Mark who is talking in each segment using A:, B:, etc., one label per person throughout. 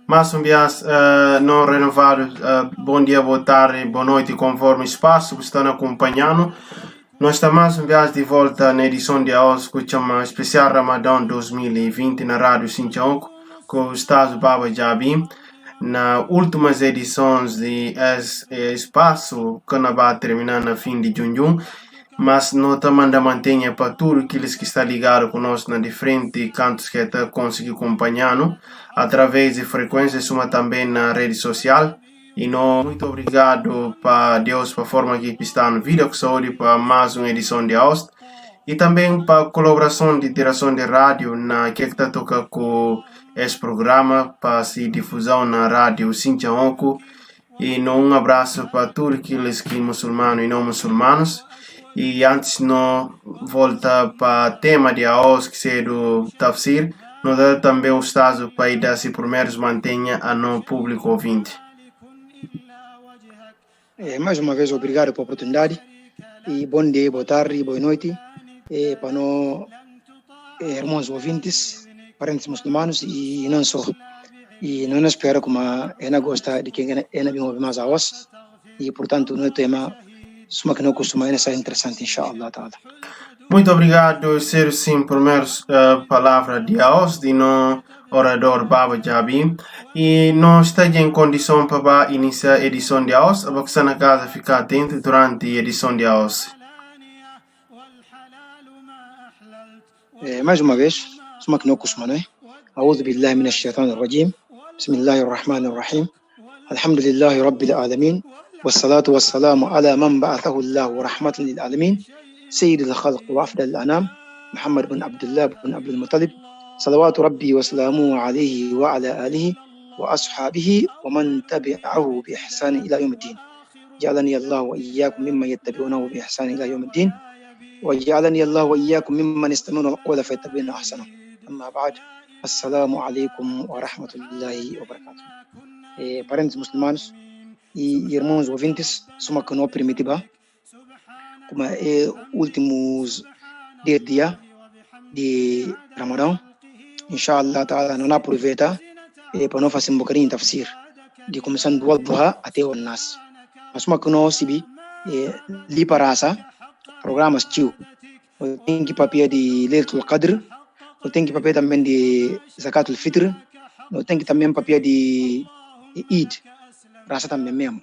A: Mas um dia não renovado, bom dia, boa tarde, boa noite, conforme o espaço que estão acompanhando. Nós estamos um dia de volta na edição de hoje, que chama Especial Ramadão 2020 na Rádio Sinchaoco, com o Estado Baba Jabi. Na últimas edições de espaço, que não vai terminar na fim de junho, mas nós também mantenha para tudo aqueles que está ligado conosco na diferente cantos que está conseguindo acompanhando através de frequências, uma também na rede social. E nós, muito obrigado para Deus, para a forma que está no vídeo, que saúde para mais uma edição de host. E também para a colaboração de interação de rádio na que está tocando com esse programa, para se difusão na rádio Sinchaoco. E um abraço para todos aqueles que muçulmanos e não muçulmanos. E antes não volta para o tema de hoje, que é do Tafsir, nós dá também o estado para dar se primeiros mantenha a não público ouvinte.
B: Mais uma vez, obrigado pela oportunidade. E bom dia, boa tarde, boa noite para nós, irmãos ouvintes, parentes muçulmanos e não só. E não espero como ela gosta de quem ela vem ouvir mais a nós. E, portanto, no tema, suma que não costuma ser interessante, inshallah.
A: Muito obrigado, ser sim, primeira palavra de hoje, de no orador Baba Jabi. E não está em condição para iniciar a edição de hoje, mas que na casa ficar atento durante a edição de hoje.
B: Mais uma vez, suma que não costuma, não é? أعوذ بالله من الشيطان الرجيم بسم الله الرحمن الرحيم الحمد لله رب العالمين والصلاة والسلام على من بعثه الله رحمة للعالمين سيد الخلق وأفضل الأنام محمد بن عبد الله بن عبد المطلب صلوات ربي وسلامه عليه وعلى آله وأصحابه ومن تبعه بإحسان إلى يوم الدين جعلني الله وإياكم ممن يتبعونه بإحسان إلى يوم الدين وجعلني الله وإياكم ممن يستمعون القول فيتبعون أحسنه أما بعد Assalamu alaikum wa rahmatullahi wa barakatuh. Parentes muçulmanos e irmãos ouvintes, suma que não primitiva, como é últimos 10 dias de Ramadão, inshallah ta'ala, não aproveita para não fazer um bocadinho de tafsir, de começando do Al-Duha até o Nas. Mas suma que não se li para essa, programas tio, tem que papel de Laylatul Qadr, não tem que papel também de Zakatul Fitr, não tem que também papel de Eid, raça também mesmo.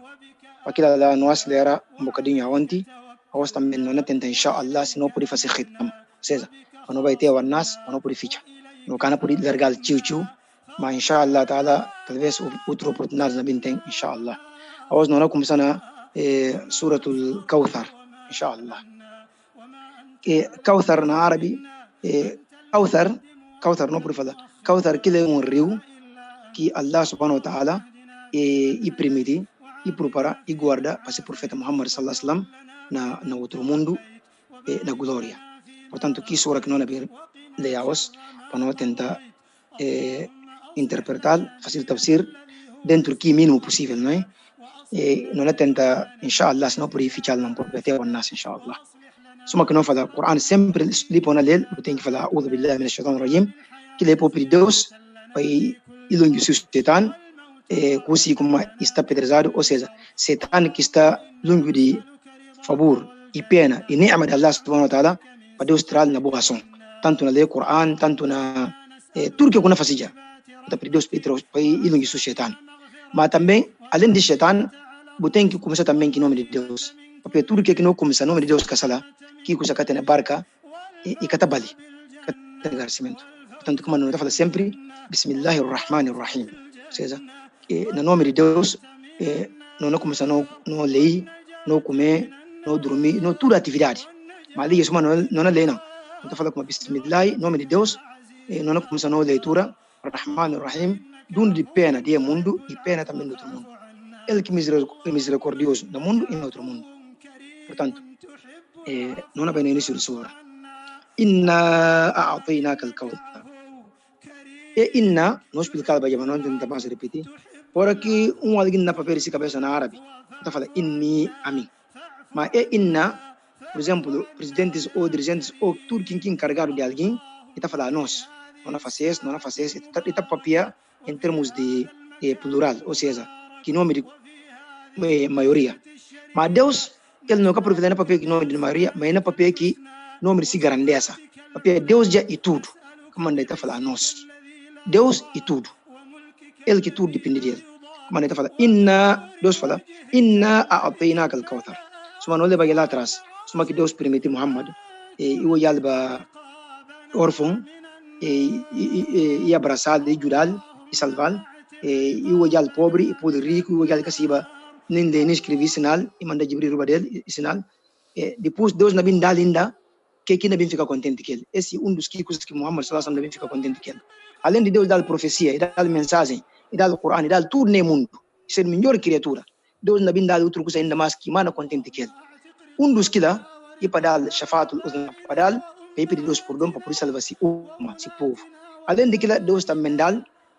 B: Aquilo lá não acelera um bocadinho ontem, hoje também não tenta, inshallah, se não pode fazer khitam, ou seja, não vai ter o Nas, não pode fichar. Não can pode largar o tio, mas inshallah, talvez outra oportunidade também tem, inshallah. Hoje não começar na Suratul Kawthar, inshallah. Kawthar na árabe, Kawthar não pode falar. Kawthar que é rio que Allah subhanahu wa ta'ala e permite e prepara e guarda para o profeta Muhammad sallallahu alaihi wasallam na outro mundo na glória. Portanto, que sura que não é leaos para não tentar interpretar, fazer tafsir dentro do que mínimo possível, não é? Não é tentar, inshallah, se não pode fichar não pode até o nas, inshallah. Suma que não fala, o Corão sempre lhe põe na lei, tem que falar, A'udhu billahi minash shaitanir rajim, que ele é próprio Deus, para ilungue o Satan, assim como está pedresado, ou seja, Satan que está longe de favor e pena e ni'ma de Allah subhanahu wa ta'ala, para Deus trazer na boa ação, tanto na lei do Corão, tanto na tudo que kuna fasija, para Deus para ilungue o Satan. Mas também, além de Satan, tem que começar também em nome de Deus, porque tudo que não começa em nome de Deus, casala, que coisa que tem na barca e catabali, categarecimento. Portanto, como nós falamos sempre, Bismillahirrahmanirrahim, ou seja, no nome de Deus, não começa não ler, não comer, não dormir, não toda atividade. Mas ali isso não é lei não. Então fala como Bismillah, nome de Deus, não começa não leitura, Rahmanirrahim, dono de pena de mundo e pena também do outro mundo. Ele que é misericordioso no mundo e no outro mundo. Portanto, não é bem no início da sura. Inna a'atainaka al-kawthar. Inna, não explicava bem, mas não tenta mais repetir. Por aqui, alguém na papel se cabeça na árabe. Então fala, inni, a mim. Mas inna, por exemplo, presidentes ou dirigentes ou tudo quem encarregado de alguém, está falando nós. não faz isso, está papia em termos de plural, ou seja, que nome de maioria. Mas Deus, ele não quer aproveitar na papel que nome de maioria, mas na papel que nome de grandeza. Papel Deus já e tudo. Como a gente está falando, nós. Deus e tudo. Ele que tudo depende dele. Como a gente está falando, Deus fala, inna a'atainaka al-kawthar. Suma não leva lá atrás. Suma que Deus permite Muhammad, e o yalba órfão, e abraçar, e ajudar, e salvar, e o yal pobre, e poder rico, e o yal casiba, nem escrever sinal, e manda Jibril ruba dele, sinal. Depois Deus não vem dar linda, que não vem ficar contente com ele. Esse é dos coisas que Muhammad sallallahu alaihi wasallam não vem ficar contente com ele. Além de Deus dar profecia, e dar mensagem, e dar o Corão, e dar tudo no mundo, ser a melhor criatura. Deus não vem dar outra coisa ainda mais que mana contente com ele. Dos que lá, e para dar shafatul uzna, para dar, e pedir Deus perdão para poder salvar esse povo. Além de que lá, Deus também dá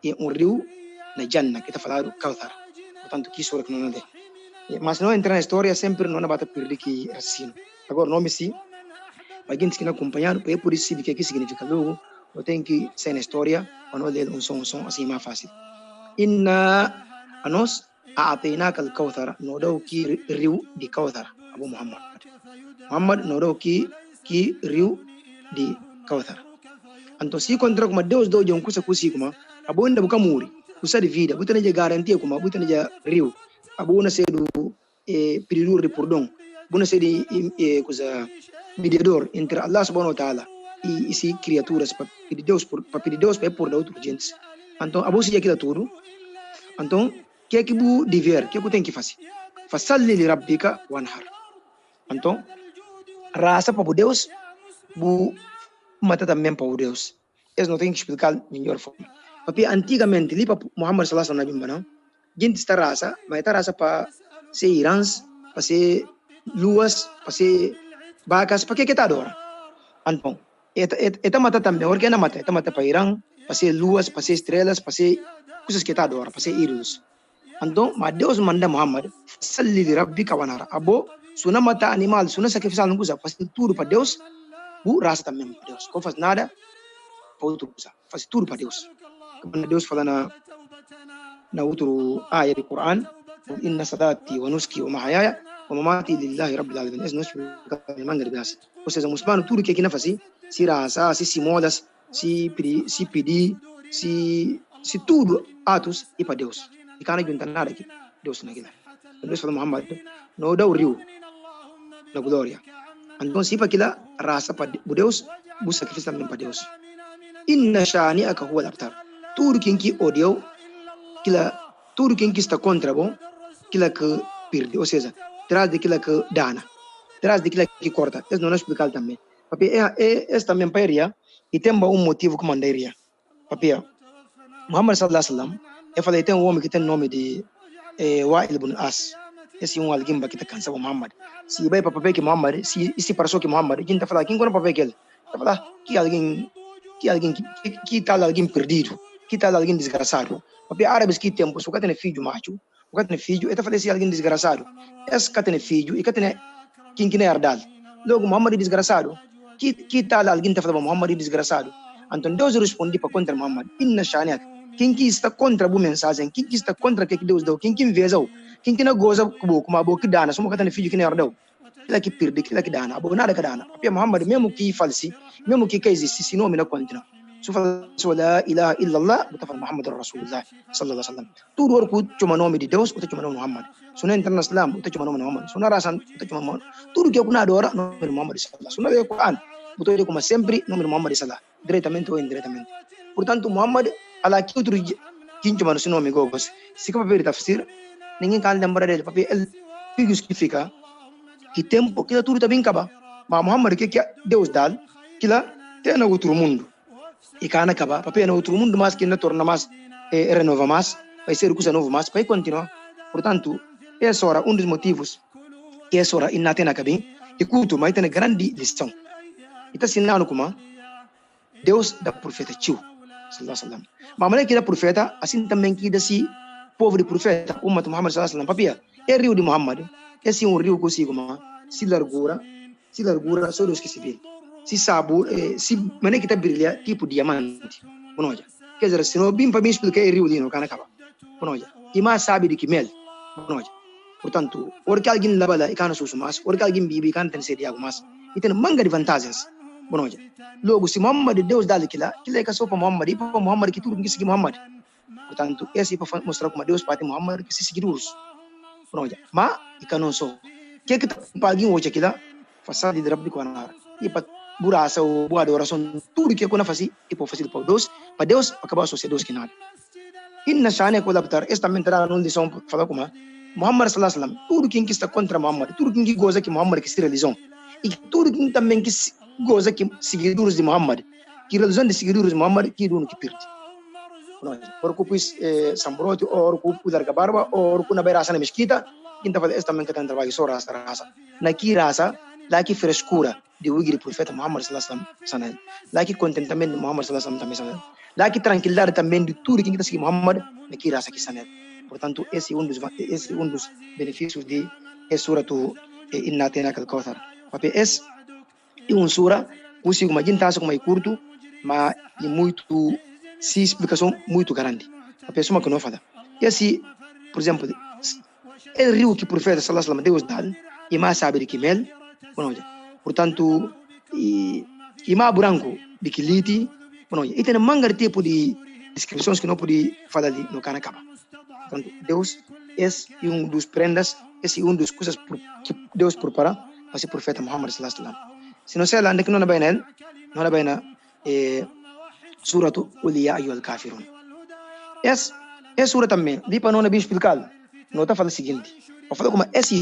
B: rio na Jannah, que está falando Kawthar. Portanto, que sura que não é. Mas não entrar na história sempre não bata perder que raciocínio. Agora nome se para quem que não acompanhar, é por isso que significa logo, eu tenho que ser na história, para não ler um som assim mais fácil. Inna anos a'atainaka al-kawthar, no dau ki rio de Kawthar, Abu Muhammad. Muhammad no dau ki rio de Kawthar. Então se encontrar com Deus do um coisa como Abu ainda buka muri, usa de vida, buta de garantia como buta de rio. Abu na ser do período de perdão, abu na ser de coisa mediador entre Allah subhanahu wa ta'ala e esse criaturas para pedir Deus para por outros gentes. Então abu se aquilo tudo. Então que é que bu dever, que tem que fazer? Fasalli li rabbika wanhar. Então raça para Deus, bu mata também para Deus. Isso não tem que explicar melhor forma. Porque antigamente li para Muhammad sallallahu alaihi wasallam gente está raça, mas está raça para ser irãs, para ser luas, para ser vacas, para que está adora? Então, está mata também, porque não mata, está mata para Irã, para ser luas, para ser estrelas, para ser coisas que está adora, para ser ídolos. Então, mas Deus manda Muhammad, salli li rabbika wanhar. Abo, se não mata animal, se não sacrificar alguma coisa, faz tudo para Deus, bu raça também para Deus. Não faz nada para outra coisa, faz tudo para Deus. Quando Deus fala na outro área do Corão, inna salati wa nuski wa mahayaya wa mamati lillahi rabbil alamin. Isso não é manga de graça. Ou seja, muçulmano tudo que aqui não faz, se raça, se modas, se pedir, se tudo atos e para Deus. E cara não nada aqui, Deus naquilo. Deus fala Muhammad, não dá o rio na glória. Então se para aquela raça para Deus, busca sacrifício também para Deus. Inna shani'aka huwa al-abtar. Tudo que odiou, tudo quem está contra bom, aquilo que perde, ou seja, traz daquilo que dana, traz daquilo que corta. Isso não é explicado também. Porque esse também pairia e tem motivo que mandaria. Porque Muhammad sallallahu alaihi wasallam, eu falei, tem homem que tem nome de Wa'il ibn As. Esse alguém que está cansado Muhammad. Se vai para papel que Muhammad, se passou que Muhammad, a gente está falando, quem conhece papel que ele? Está falando que tal alguém perdido, que tal alguém desgraçado. Porque árabes que tem, se o cara tem filho macho, o cara tem filho, ele fala assim, alguém desgraçado. Esse cara tem filho, e tem quem é herdado. Logo, Muhammad é desgraçado. Que tal alguém está falando, Muhammad é desgraçado? Então Deus responde para contra Muhammad. Inna shani'aka. Quem que está contra a boa mensagem, quem que está contra o que Deus deu, quem que inveja, quem que não goza como a boa que dá, só que tem filho que não herdou. Aquilo que perde, aquilo que dá, a boa nada que dá. Porque Muhammad, mesmo que false, mesmo que existe, se não me não continua. Se fala la ilaha illallah, você fala Muhammad Rasulullah sallallahu alaihi wasallam. Tudo o que chama nome de Deus, você chama nome de Muhammad. Se não entra no Islam, você chama nome de Muhammad. Se não raça, você chama Muhammad. Tudo que eu não adora, nome de Muhammad sallallahu. Se não é o Quran, você como sempre nome de Muhammad sallallahu, diretamente ou indiretamente. Portanto, Muhammad, ala que outro quem chama no nome gogos. Se que para ver tafsir, ninguém can lembrar dele, porque ele significa que tempo que tudo está bem acaba. Mas Muhammad que Deus dá, que lá tem no outro mundo. E kana acaba, porque no outro mundo mais que não torna mais renova mais, vai ser coisa nova mais, vai continuar. Portanto, essa hora dos motivos que essa hora ainda tem acabim, e culto, mas tem grande lição. E está ensinando como Deus da profeta Tio, sallallahu alaihi wasallam. Mas maneira que da profeta, assim também que desse povo de profeta, Ummat Muhammad sallallahu alaihi wasallam, papia, é rio de Muhammad, esse rio consigo, se largura, só Deus que se vê. Se sabor, se maneira que está brilha, tipo diamante. Bonoja. Quer dizer, se não bem para mim explicar rio dino kana kaba. Bonoja. E mais sabe de que mel. Bonoja. Portanto, porque alguém labala e kana susu mas, porque alguém bibi kana tem sede algo mas. E tem manga de vantagens. Bonoja. Logo se Muhammad Deus dá aquilo é que só para Muhammad e para Muhammad que tudo que segue Muhammad. Portanto, esse é para mostrar como Deus para Muhammad que se seguidores. Bonoja. Mas e kana não só. Que tá pagin hoje aquilo? Façade de rabbi kwanar. E para buraça ou boa oração tudo que eu faço e para fazer para Deus acabar só ser Deus que nada. Inna shane ko labtar esta mentara non lição fala como Muhammad sallallahu alaihi wasallam tudo quem que está contra Muhammad tudo quem que goza que Muhammad que se religião e tudo quem também que goza que seguidores de Muhammad que religião de seguidores de Muhammad que dono que perde. Or ko pues sambroti or ko pudar barba or ko na beira sana mesquita quinta fala esta men que tem trabalho só raça na que raça lá que frescura de o profeta Muhammad sallallahu alaihi wasallam sana lá que contentamento de Muhammad sallallahu alaihi wasallam também sana lá que tranquilidade também de tudo quem está seguindo Muhammad na que raça que sana. Portanto, esse é um dos benefícios de suratu inna atenaka al-kawthar. Porque esse é uma sura que imagina taça como é curto, mas é muito se explicação muito grande. A pessoa que não fala. Esse, por exemplo, é o rio que o profeta sallallahu alaihi wasallam Deus dá, e mais sabe de que mel, portanto, e mais branco de que lite, e tem manga tipo de descrições que não pode falar ali no canacaba. Portanto, Deus é um dos prendas, é um dos coisas que Deus prepara para o profeta Muhammad sallallahu alaihi wasallam. Se não sei lá, onde que não é bem não é bem suratu Qul ya ayyuhal kafirun. Essa sura também, de para não é bem explicado, não está falando o seguinte, eu falo como essa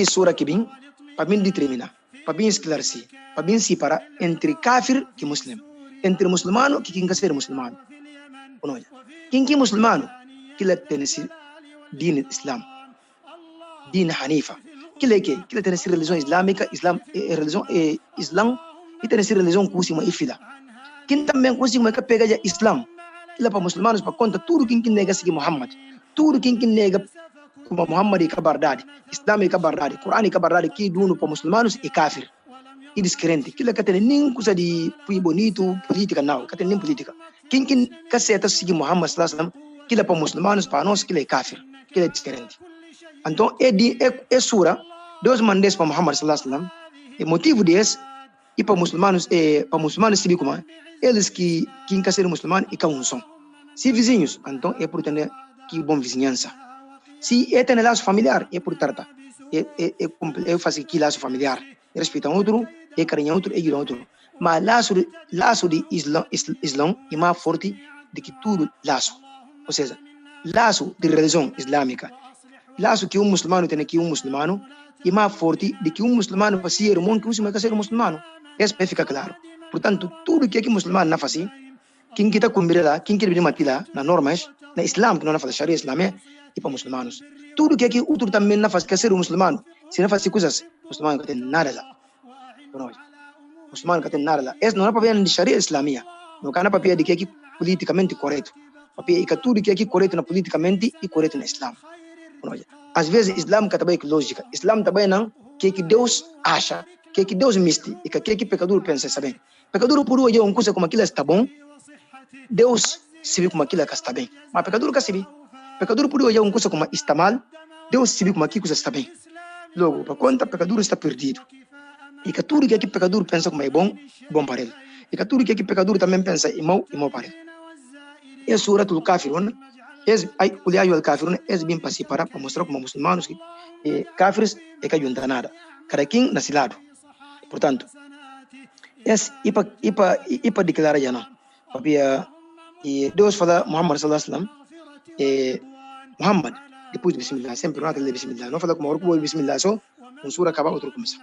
B: sura que vem para bem determinar, para bem esclarecer, para bem separar entre kafir e muslim, entre muçulmano e quem quer ser muçulmano. Quem que é muçulmano? Que ele tem esse din Islam, din Hanifa. Que ele tem essa religião islâmica, religião Islam, e tem essa religião que usa uma ifila. Quem também usa uma que pega já Islam, ele é para muçulmanos para conta tudo quem nega seguir Muhammad, tudo quem nega como Muhammad é verdade, Islam é verdade, Corão é verdade, que dono para muçulmanos é kafir, é descrente. Que ele tem nem coisa de bonito, política não, que tem nem política. Quem aceita seguir Muhammad sallallahu alaihi wasallam, que é para muçulmanos, para nós, que ele é kafir, que ele é diferente. Então, é sura, Deus mandou para Muhammad sallallahu alaihi wasallam, o motivo desse, e para muçulmanos seguir como eles que quer ser muçulmano e que não são. Se vizinhos, então é por ter que bom vizinhança. Se é ter laço familiar, é por tratar. É fazer que laço familiar. Respeitar outro, é carinhar outro, é ir outro. Mas laço de Islã é mais forte do que tudo laço. Ou seja, laço de religião islâmica, laço que muçulmano tem que muçulmano, é mais forte do que muçulmano para ser irmão que vai ser muçulmano. Isso fica claro. Portanto, tudo que muçulmano não faz, quem está cumprir lá, quem quer vir matar lá, na normas, na Islam, que não faz Sharia Islâmica, é para muçulmanos. Tudo que outro também não faz, quer ser muçulmano, se não faz coisas, muçulmano não tem nada lá. Muçulmano não tem nada lá. Isso não é papel de Sharia Islâmica, não é papel de que é politicamente correto. Papel que tudo que é correto na politicamente e correto na Islam. Às vezes, Islam também é lógica. Islam também não, que Deus acha, que Deus miste, e que pecador pensa, sabe? Pecador por hoje é uma coisa como aquilo está bom, Deus se vê como aquilo está bem. Mas pecador que se vê. Pecador por hoje é uma coisa como está mal, Deus se vê como aquilo está bem. Logo, para conta, pecador está perdido. E que tudo que pecador pensa como é bom para ele. E que tudo que pecador também pensa é mau para ele. É suratul kafirun, Qul ya ayyuhal kafirun, é bem para separar, para mostrar como muçulmanos que kafirs é que não nada. Cada quem nesse lado. Portanto, é para declarar já não. Porque Deus fala Muhammad sallallahu alaihi wasallam, Muhammad, depois de Bismillah, sempre não aquele Bismillah. Não fala como orgulho Bismillah, só um sura acaba outro começa.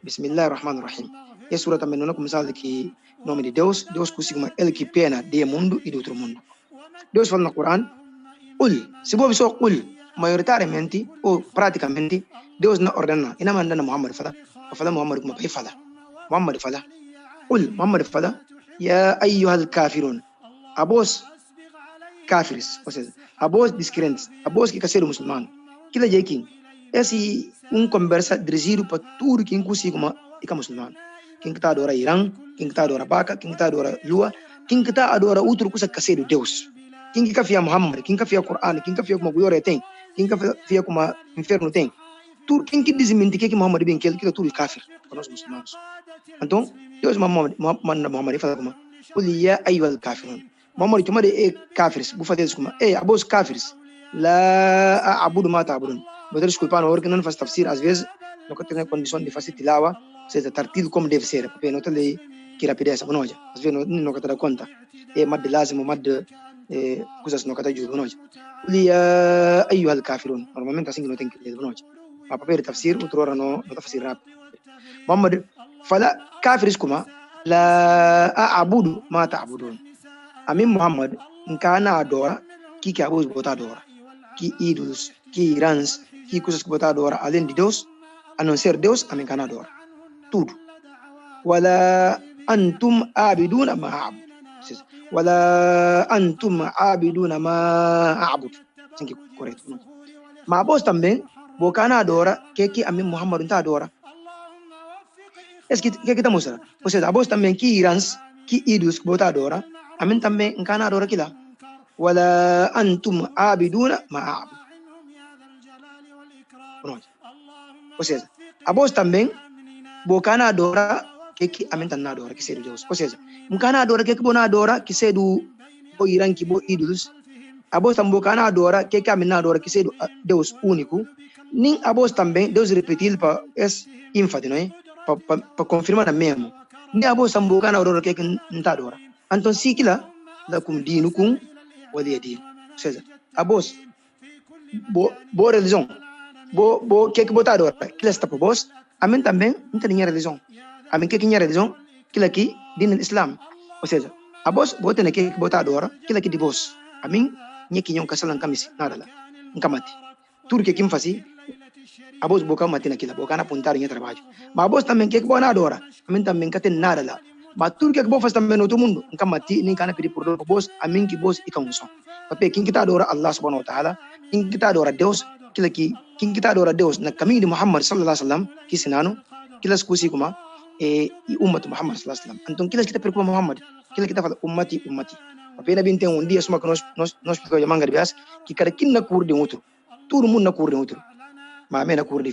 B: Bismillahirrahmanirrahim. É sura também não começa de que nome de Deus consegue ele que pena de mundo e do outro mundo. Deus fala no Corão, se você só maioritariamente ou praticamente Deus não ordena, e não manda Muhammad fala Muhammad como vai falar. Muhammad fala, ya ayyuhal kafirun, a vós kafirs, ou seja, a vós descrentes, a vós que quer ser muçulmano, que lhe diz esse conversa dirigido para tudo quem consiga uma muçulmano. quem que tá adora Irã, quem que tá adora Baca, quem que tá adora Lua, quem que tá adora outro coisa que seja Deus. Quem que fia Muhammad, quem que fia Quran, quem que fia como Glória tem, quem que fia como Inferno tem. Tudo quem que desmente que Muhammad bem que é tudo kafir para nós muçulmanos. Então, Deus Muhammad fala como قل يا أيها الكافرون Muhammad tuma de kafirs bu fazer como abos kafirs la a'budu ma ta'budun. Vou desculpar na hora que não faz tafsir às vezes não tem condição de fazer tilawa, seja tartil como deve ser, porque não tem que rapidez, não é? Às vezes não te dá conta. Mad lazim, mad coisas não te ajuda, não é? قل يا أيها الكافرون normalmente assim que não tem que ler, não é? Mas para ver tafsir outra hora não tafsir rápido. Muhammad fala kafirs kuma la a'budu ma ta'budun. Amin Muhammad nkana adora que abos botar adora, que ídolos, que irãs, que coisas que botar adora além de Deus, a não ser Deus, amin kana adora tudo. Wala antum abiduna ma a'bud. Wala antum abiduna ma a'bud. Assim que correto. Mas abos também bocana adora que amin Muhammad não adora. Es que kita mostra. Ou seja, abos também que irãs, que ídolos que botar adora, amin também nkana adora kila. Wala antum abiduna ma a'bud. Ou seja, abos também bocana adora que amin tan adora que seja Deus. Ou seja, nkana adora que bona adora que seja do irã que bo ídolos. Abos também bocana adora que amin adora que seja Deus único. Nem abos também Deus repetir para es ênfase, não é? Para confirmar mesmo. Nem abos também bocana adora que não adora. Então se kila lakum dinukum waliya din. Ou seja, abos bo religião bo que botar adora kila está por vos, amin também não tem religião. Amin que tinha religião kila aqui din Islam. Ou seja, abos bo tem que botar adora kila aqui de vos. Amin nye kinyon kasalan kamisi nada lá nkamati tudo que kim fasi abos boca mati naquilo boca na apontar em trabalho mas abos também que boa nada ora amin também que tem nada lá mas tudo que bo faz também no outro mundo nkamati nem kana pedir por bos amin que bos e canção porque quem que tá adora Allah subhanahu wa ta'ala quem que tá adora Deus kila que quem que tá adora Deus na caminho de Muhammad sallallahu alaihi wasallam que sinano kila skusi kuma e ummat Muhammad sallallahu alaihi wasallam então kila kita percuma Muhammad kila kita fala ummati apenas bem tem dia suma que nós ficamos chamando de bias que cada quem na cor de outro todo mundo na cor de outro mas a minha na cor de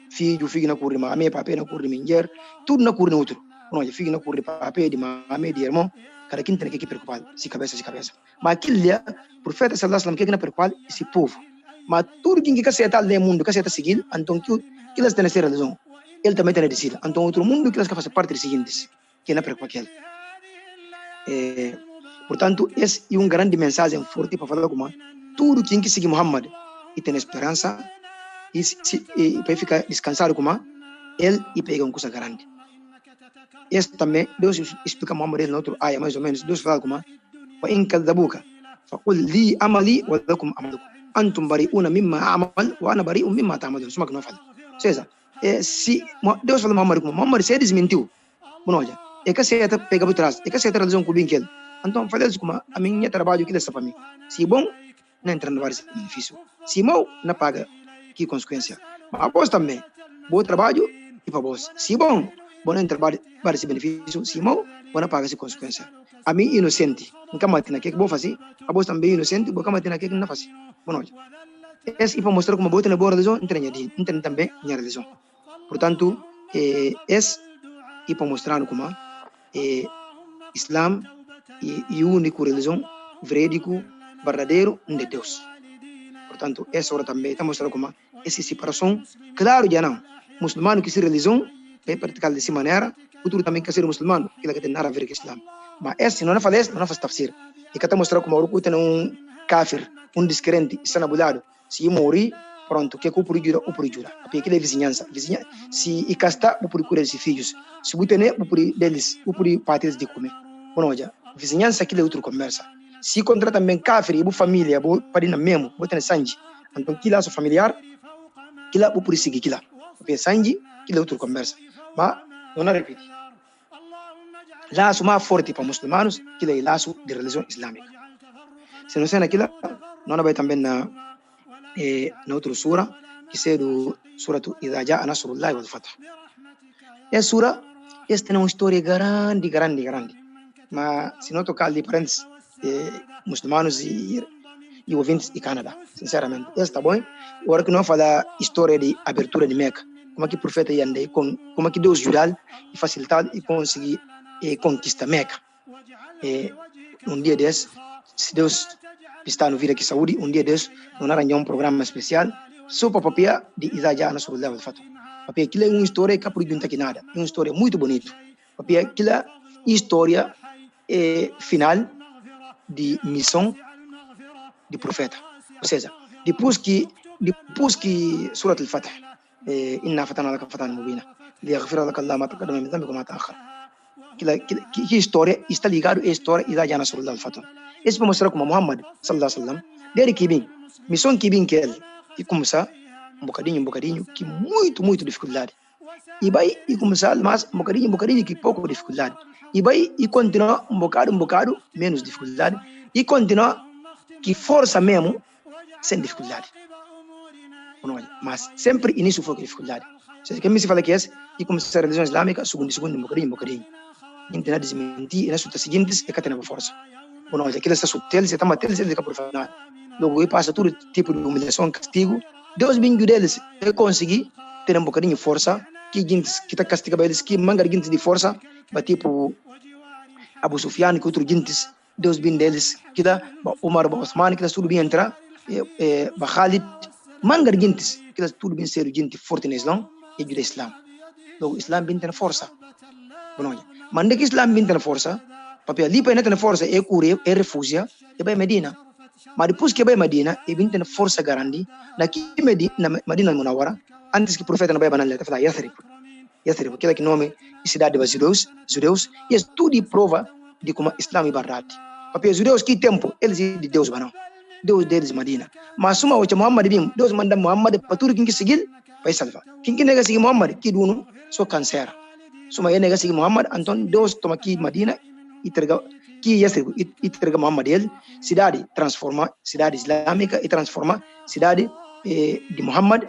B: filho na cor de mamãe papai na cor de mulher tudo na cor de outro não é filho na cor de papai de mamãe de irmão cada quem tem que preocupar se cabeça mas aquele profeta sallallahu alaihi wasallam que na preocupar esse povo mas tudo quem que aceita no mundo que aceita seguir então que eles têm essa religião ele também tem decidir então outro mundo que eles que faz parte dos seguintes que na preocupar aquele portanto, esse é grande mensagem forte para falar como tudo quem que segue Muhammad e tem esperança e para ficar descansado como ele e pega coisa grande. Esse também, Deus explica Muhammad ele na outra área, mais ou menos. Deus fala como wa in kadzabuka faqul li amali wa lakum amalukum antum bari'una mimma a'mal wa ana bari'un mimma ta'malun. Suma que não fala. Ou seja, se Deus fala Muhammad como Muhammad se desmentiu, não olha, é que você pega por trás, é que você a religião com bem que ele. Então, falei como a minha trabalho que dessa para mim. Se bom, não entra no vários benefício. Se mal, não paga. Que consequência? Mas após também, bom trabalho e para vós. Se bom, não entra vários benefício. Se mal, não paga essa consequência. A mim, inocente, nunca matina que vou fazer. Após também, inocente, vou matina que não fazer. Bom, esse é para mostrar como boa boa religião, entra também minha religião. Portanto, esse é para mostrar como Islam e único religião verídico, verdadeiro de Deus. Portanto, essa hora também está mostrando como essa separação, claro já não. Muçulmano que se religião, é praticar dessa maneira, outro também que ser muçulmano, que tem nada a ver com o Islam. Mas esse não faz tafsir. E que está mostrando como o tem kafir, descrente, está nabulado. Se morrer, pronto, que é o por jura. Porque aquilo é vizinhança. Se e casta, o por curar esses filhos. Se o tem, o por deles, o por partes de comer. Bom, já. Vizinhança aquilo é outra conversa. Se contrata também kafir, a família, a parina mesmo, a ter sangue. Então, aquilo é seu familiar, aquilo é o por seguir aquilo. Porque sangue, aquilo é outra conversa. Mas, não repete. Laço mais forte para muçulmanos, aquilo é laço de religião islâmica. Se não sei naquilo, não vai também na outra sura, que é do suratu Idha Ja'a Nasrullahi wal Fath. Essa sura, esta é uma história grande. Mas se não tocar ali parentes muçulmanos e ouvintes de Canadá, sinceramente. Esta tá bom. Agora que não falar história de abertura de Meca, como é que o profeta ia andar, como é que Deus ajudar e facilitar e conseguir conquistar Meca. Um dia desse, se Deus está no vir aqui saúde, um dia desse, nós arranjamos um programa especial só para papia de Iza Jaa Nasrullah wal Fath. Papia, aquilo é uma história que não tem nada, é uma história muito bonita. Papia, aquilo é história final de missão de profeta. Ou seja, depois que Surat al-Fath, inna fatana laka fatan mubina, liyaghfira laka Allah ma taqaddama min dhanbika wa ma ta'akhkhara. Que história está ligado à história Iza Jaa Nasrullah wal Fath. Esse para mostrar como Muhammad sallallahu alaihi wasallam, desde que vem, missão que vem que ele, e começar um bocadinho, que muito dificuldade. E vai e começar mais um bocadinho, que pouco dificuldade. E vai e continuar um bocado, menos dificuldade. E continuar que força mesmo, sem dificuldade. Mas sempre início foi com dificuldade. Ou seja, quem se fala que é esse, e começar a religião islâmica, segundo, um bocadinho. Não tem nada a desmentir, e nas outras seguintes, é que tem força. Aquilo está sutil, você está matando, ele fica profissional. Logo, ele passa todo tipo de humilhação, castigo. Deus bem deles, ele conseguir ter um bocadinho de força, que está castigando eles, que manga de força, mas tipo Abu Sufyan, que outro gente, Deus bem deles, que dá Omar, Osman, que dá tudo bem entrar, Khalid, manga gente, que dá tudo bem ser gente forte no Islã, e o Islã. Logo, Islã bem tem força. Mas onde que Islã bem tem força? Porque ali para ter força é curar, é refúgio, é para Medina. Mas depois que vai Medina, é bem ter força grande. Na Medina Munawara, antes que o profeta não vai banal, ele fala Yathrib, aquele que nome é cidade dos judeus, e é tudo prova de como Islã é verdade. Porque os judeus que tempo, eles são de Deus, Deus deles Medina. Mas suma o Muhammad bim, Deus manda Muhammad para tudo quem que seguir, vai salvar. Quem nega seguir Muhammad, que duno, só cancera. Suma ele nega seguir Muhammad, então Deus toma aqui Medina e entrega Muhammad ele, cidade transforma, cidade islâmica e transforma cidade de Muhammad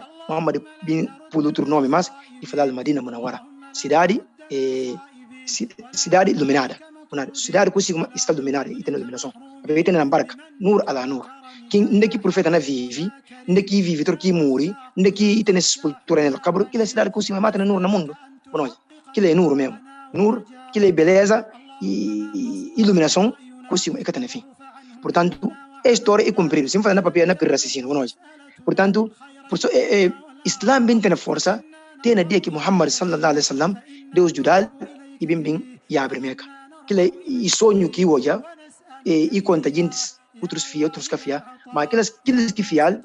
B: bem por outro nome mas e falar Medina Munawara, cidade iluminada, cidade que está iluminada e tem iluminação, porque tem na barca, nur ala nur. Quem ndeki profeta na vive, ndeki vive que morre, ndeki tem sepultura no cabro, que é cidade que se mata na nur no mundo. Que é nur mesmo, que é beleza e iluminação, que é tem fim. Portanto, a história é cumprida, sem falar na papel na raciocínio, portanto, Islam bem tem força, tem a dia que Muhammad sallallahu alaihi wasallam Deus ajudar e bem e abre Meca. Que é sonho que hoje e conta gente outros cafia, mas aqueles que fiel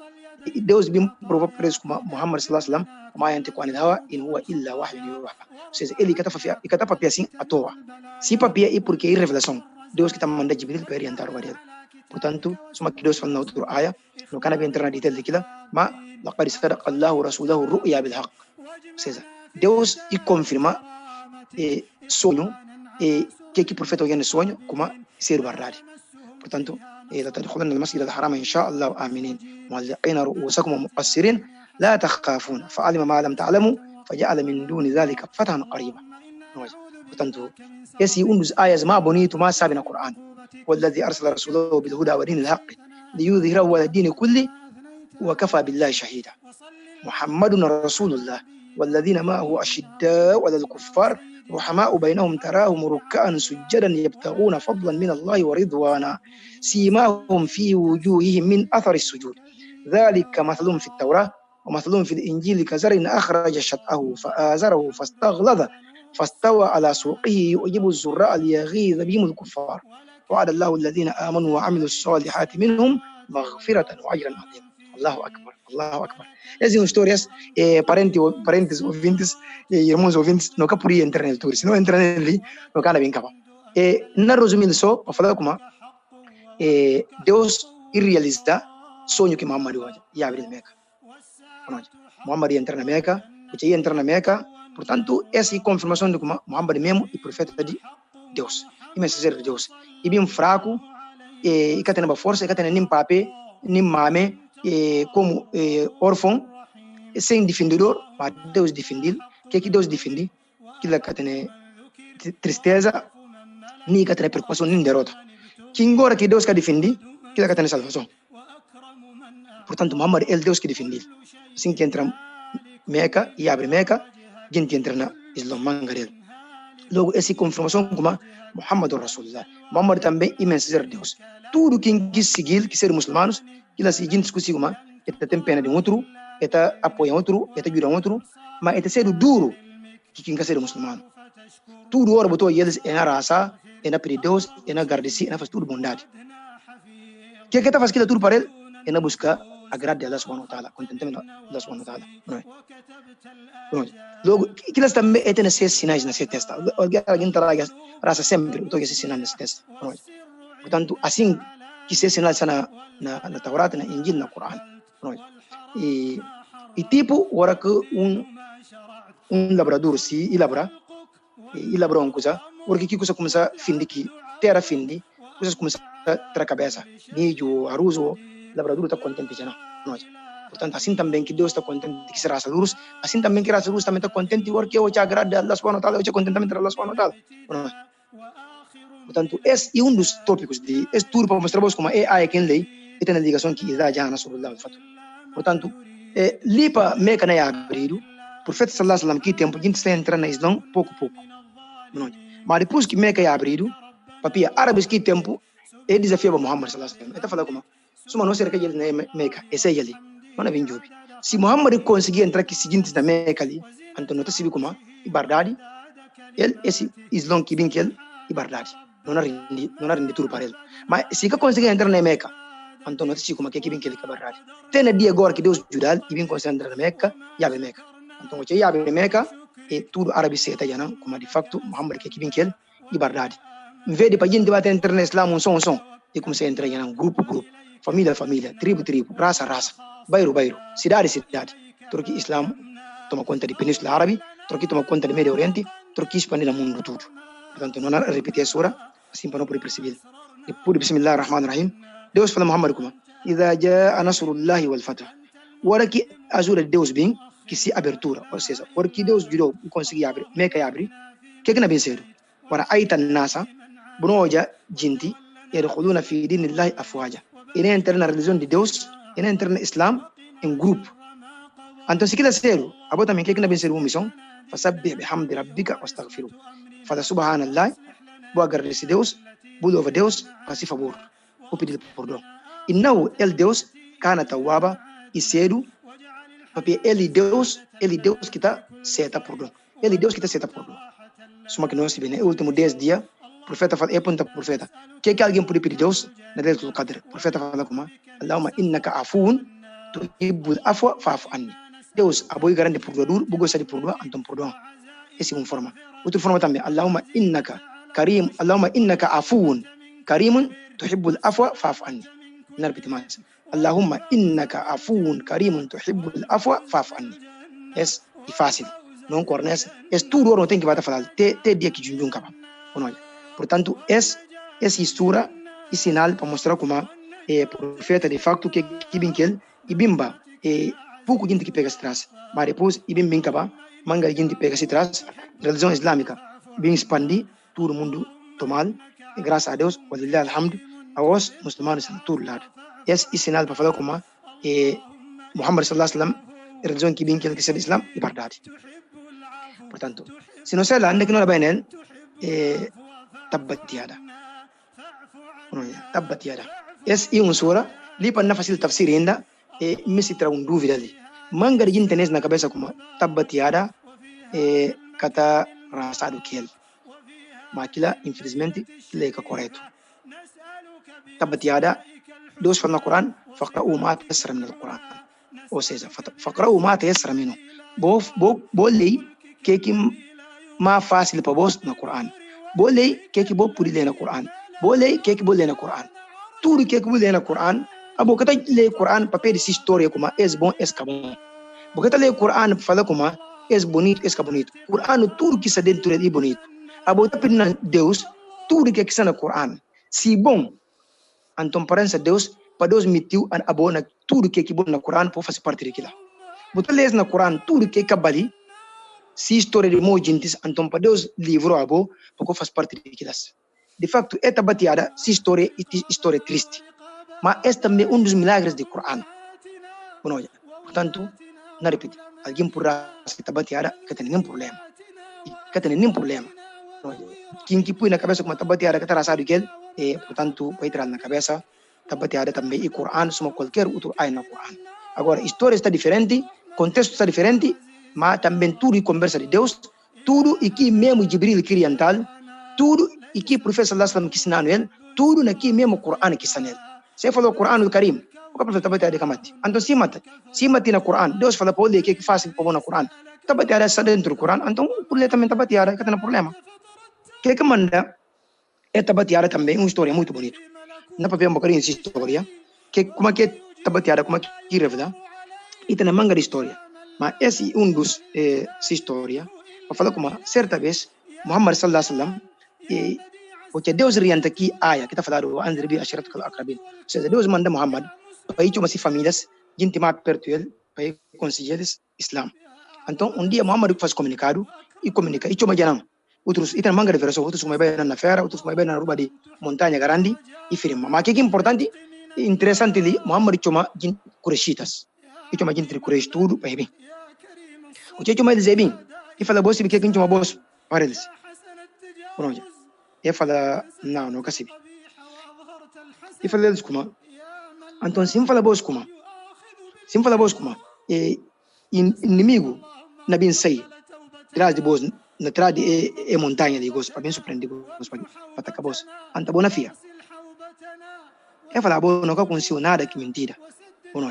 B: Deus bem provou para isso como Muhammad sallallahu alaihi wasallam, ما ينطق عن الهوى إن هو إلا وحي يوحى. Ou seja, ele cata papia assim à toa. Se papia é porque é revelação. Deus que está mandando Jibril para orientar o variado. Portanto, soma que Deus fala na outra aya, não can bem entrar na detalhe daquilo, mas لقد صدق الله رسوله الرؤيا بالحق. Ou seja, Deus e confirma sonho que o profeta olha no sonho como ser verdade. Portanto, لا تدخلن المسجد الحرام إن شاء الله آمنين معلقين رؤوسكم ومقصرين لا تخافون فعلم ما لم تعلموا فجعل من دون ذلك فتحا قريبا. Portanto, esse é dos ayas mais bonitos, mais sabe no Corão. والذي أرسل رسوله بالهدى ودين الحق ليظهره على الدين كله وكفى بالله شهيدا. محمد رسول الله والذين معه أشداء على الكفار رحماء بينهم تراهم ركعا سجدا يبتغون فضلا من الله ورضوانا سيماهم في وجوههم من أثر السجود ذلك مثلهم في التوراة ومثلهم في الإنجيل كزرع أخرج شطأه فآزره فاستغلظ فاستوى على سوقه يعجب الزراء ليغيظ بهم الكفار وعد الله الذين آمنوا وعملوا الصالحات منهم مغفرة وأجرا عظيما. الله أكبر الله أكبر. Essas são histórias, parentes ouvintes, irmãos ouvintes, não cá podia entrar no tour, se não entrar nele, não cá bem capaz. Na resumindo só, para falar como Deus realiza sonho que Muhammad hoje ia abrir Meca. Muhammad ia entrar na Meca, porque ia entrar na Meca, portanto, essa é a confirmação de que Muhammad mesmo é profeta de Deus, e mensageiro de Deus. E bem fraco, e que tem força, e que tem nem pape, nem mame, como órfão, sem defendedor, mas Deus defendeu. Que Deus defende? Que lá que tem tristeza, ni que tem preocupação, nem derrota. Quem agora que Deus quer defender, que ele tem salvação. Portanto, Muhammad é Deus que defende. Assim que entra Meca e abre Meca, gente entra na Islã Mangarel. Logo, essa confirmação como Muhammad Rasulullah. Muhammad também é mensageiro de Deus. Tudo quem quis seguir, que ser muçulmanos, que elas seguem discussão como tem pena de outro, apoia outro, ajuda outro, mas ser duro que quem quer ser muçulmano. Tudo ora botou eles é na raça, é na pedir Deus, é na guardar-se, é na fazer tudo bondade. O que está fazendo tudo para ele? É na buscar agrado de Allah subhanahu wa ta'ala, contentamento de Allah subhanahu wa ta'ala. Não é? Logo, que elas também têm esses sinais nesse texto. Alguém está lá, raça sempre, botou esses sinais nesse texto. Portanto, assim que esses sinais na Taurat, na Injil, na Coran. E tipo, ora que labrador se labra uma coisa, porque que coisa começa a findi que terra findi, coisas começa a ter cabeça, nijo, aruso, labrador está contente já não. Portanto, assim também que Deus está contente que será raçaduros, assim também que raçaduros também está contente porque eu te agrada Allah subhanahu wa ta'ala, eu te contentamento de Allah subhanahu wa ta'ala. Portanto, esse é dos tópicos de esse tour para mostrar como é a quem lei e tem a ligação que dá já na Rasulullah al-Fatu. Portanto, lipa Meca na abrido, o profeta sallallahu alaihi wasallam que tempo a gente está entrando na Islã pouco a pouco. Mas depois que Meca é abrido, papia árabes que tempo é desafio para Muhammad sallallahu alaihi wasallam. Está falando como suma não será que ele na Meca, esse é ele. Não é bem job. Se Muhammad conseguir entrar aqui seguintes na Meca ali, então não está se como verdade, ele esse Islã que vem que ele é verdade. Não é rendi tudo para ele. Mas se que conseguir entrar na Meca, então não sei como que vem que ele é verdade. Tem um dia agora que Deus ajuda e vem conseguir entrar na Meca, e abre Meca. Então o que é abre Meca e tudo árabe se está já não, como de facto Muhammad que vem que ele é verdade. Em vez de para gente bater entrar na Islam um som, e começar a entrar já não grupo, família, tribo, raça, bairro, cidade. Porque Islam toma conta de Península Árabe, Turquia toma conta do Médio Oriente, Turquia expande no mundo todo. Portanto, não é repetir a sura, assim para não poder perceber. Depois, Bismillah ar-Rahman ar-Rahim, Deus fala Muhammad como, إذا جاء نصر الله والفتح. Ora que ajuda de Deus bem, que se abertura, ou seja, ora que Deus jurou e conseguir abrir, Meca abre, que não é bem cedo. Ora, aí está nasa, bonoja, gente, يدخلون في دين الله أفواجا. E entra na religião de Deus, e entra no Islam em grupo. Então, se quer ser, abo também que não bem ser uma missão, fasabbih bihamdi rabbika wastaghfiru. Fala subhanallah, vou agradecer Deus, vou louvar Deus, fazer favor, vou pedir perdão. E não, ele Deus, kana tawaba, e cedo, porque ele Deus que está certa perdão. Ele Deus que está certa perdão. Só que nós, no último 10 dias, o profeta fala, pergunta para o profeta, o que alguém pode pedir Deus na Lailatul Qadr? O profeta fala como, Allahumma innaka afuun, tuhibbul afwa fa'fu anni. Deus, a boi garante perdoador, vou gostar de perdoar, então perdoa. Essa é uma forma. Outra forma também, Allahumma innaka afuun, karimun, tuhibbul afwa fa'fu anni. Não repete mais. Allahumma innaka afuun, karimun, tuhibbul afwa fa'fu anni. Esse é fácil. Não cornece. Esse tudo não tem que bater falar. Tem dia que junjum capa. Portanto, essa história é sinal para mostrar como o profeta de facto que bem que ele e bimba pouco gente que pega se traz, mas depois e bem capa manga gente pega se traz, religião islâmica bem expandir, todo mundo tomar e graças a Deus, walillah alhamd, aos muçulmanos em todo lado. Esse é sinal para falar como Muhammad sallallahu alaihi wasallam, religião que bem que ele que é Islam e verdade. Portanto, se não sei lá, ainda que não é bem ele, tabbat yada. Esse é uma sura, li para não fazer tafsir ainda, me se traz dúvida ali. Manga de gente na cabeça como tabbat yada, kata rasado que ele. Mas aquilo, infelizmente, ele é correto. Tabbat yada, Deus fala no Coran, faqra'u ma tayassara min al-Quran. Ou seja, faqra'u ma tayassara minhu. Bo lei que mais fácil para vós no Coran. Bo lei que bo pode ler no Coran. Bo lei que bo ler no Coran. Tudo que bo ler no Coran, a boca tá ler Coran para pedir história como é bom, é bom. Boca tá ler Coran para falar como é bonito, é bonito. Coran tudo que está dentro é bonito. A boca pedir Deus, tudo que está no Coran. Se bom, então parece Deus, para Deus metiu a abona tudo que é bom no Coran para fazer parte daquilo. Boca ler no Coran tudo que é cabali, se história de mojintis anton para Deus livro abo porque faz parte de quilas. De facto, esta bateada se história triste, mas é também dos milagres do Corão. Bueno, portanto, não repito, alguém por esta bateada que tem nenhum problema. Que tem nenhum problema. Quem que põe na cabeça como esta bateada que está raçado que ele, portanto, vai entrar na cabeça, esta bateada também e Corão, soma qualquer outro aí no Corão. Agora, a história está diferente, contexto está diferente, mas também tudo e conversa de Deus, tudo e que mesmo Jibril queria tal, tudo e que o profeta sallallahu alaihi wasallam que ensinou ele, tudo aqui mesmo o Corão que ensinou ele. Você falou o Corão do Karim, o que o profeta bateada de kamati. Então se mata na Corão, Deus fala para ele que faz para o Corão. Tá bateada está dentro do Corão, então por ele também tá bateada, que tem problema. Que manda esta bateada também uma história muito bonita. Não para ver um bocadinho essa história, que como é que está bateada, como é que revela, e tem uma manga de história. Mas esse dos essa história, para falar como certa vez Muhammad sallallahu alaihi wasallam, porque Deus orienta aqui aya que está falando antes de ashirat al-aqrabin. Ou seja, Deus manda Muhammad para ir uma famílias, gente mais perto dele, para ir conseguir Islam. Então, dia Muhammad faz comunicado e comunica, e chama janam. Outros, e tem manga de versão, outros como vai na feira, outros como vai na ruba de montanha grande e firma. Mas o que é importante e interessante ali, Muhammad chama gente Quraishitas. E chama gente de Quraish tudo, para bem. O que chama eles é bem. E fala, boss, porque quem chama boss para eles. Pronto. E fala, não casibi. E fala eles como. Então, se fala boss como. Inimigo na bem sair. Traz de boss, na trás de montanha de gosto, para bem surpreender gosto, para atacar boss. Anta bona fia. E fala, boss, nunca conseguiu nada que mentira. Ou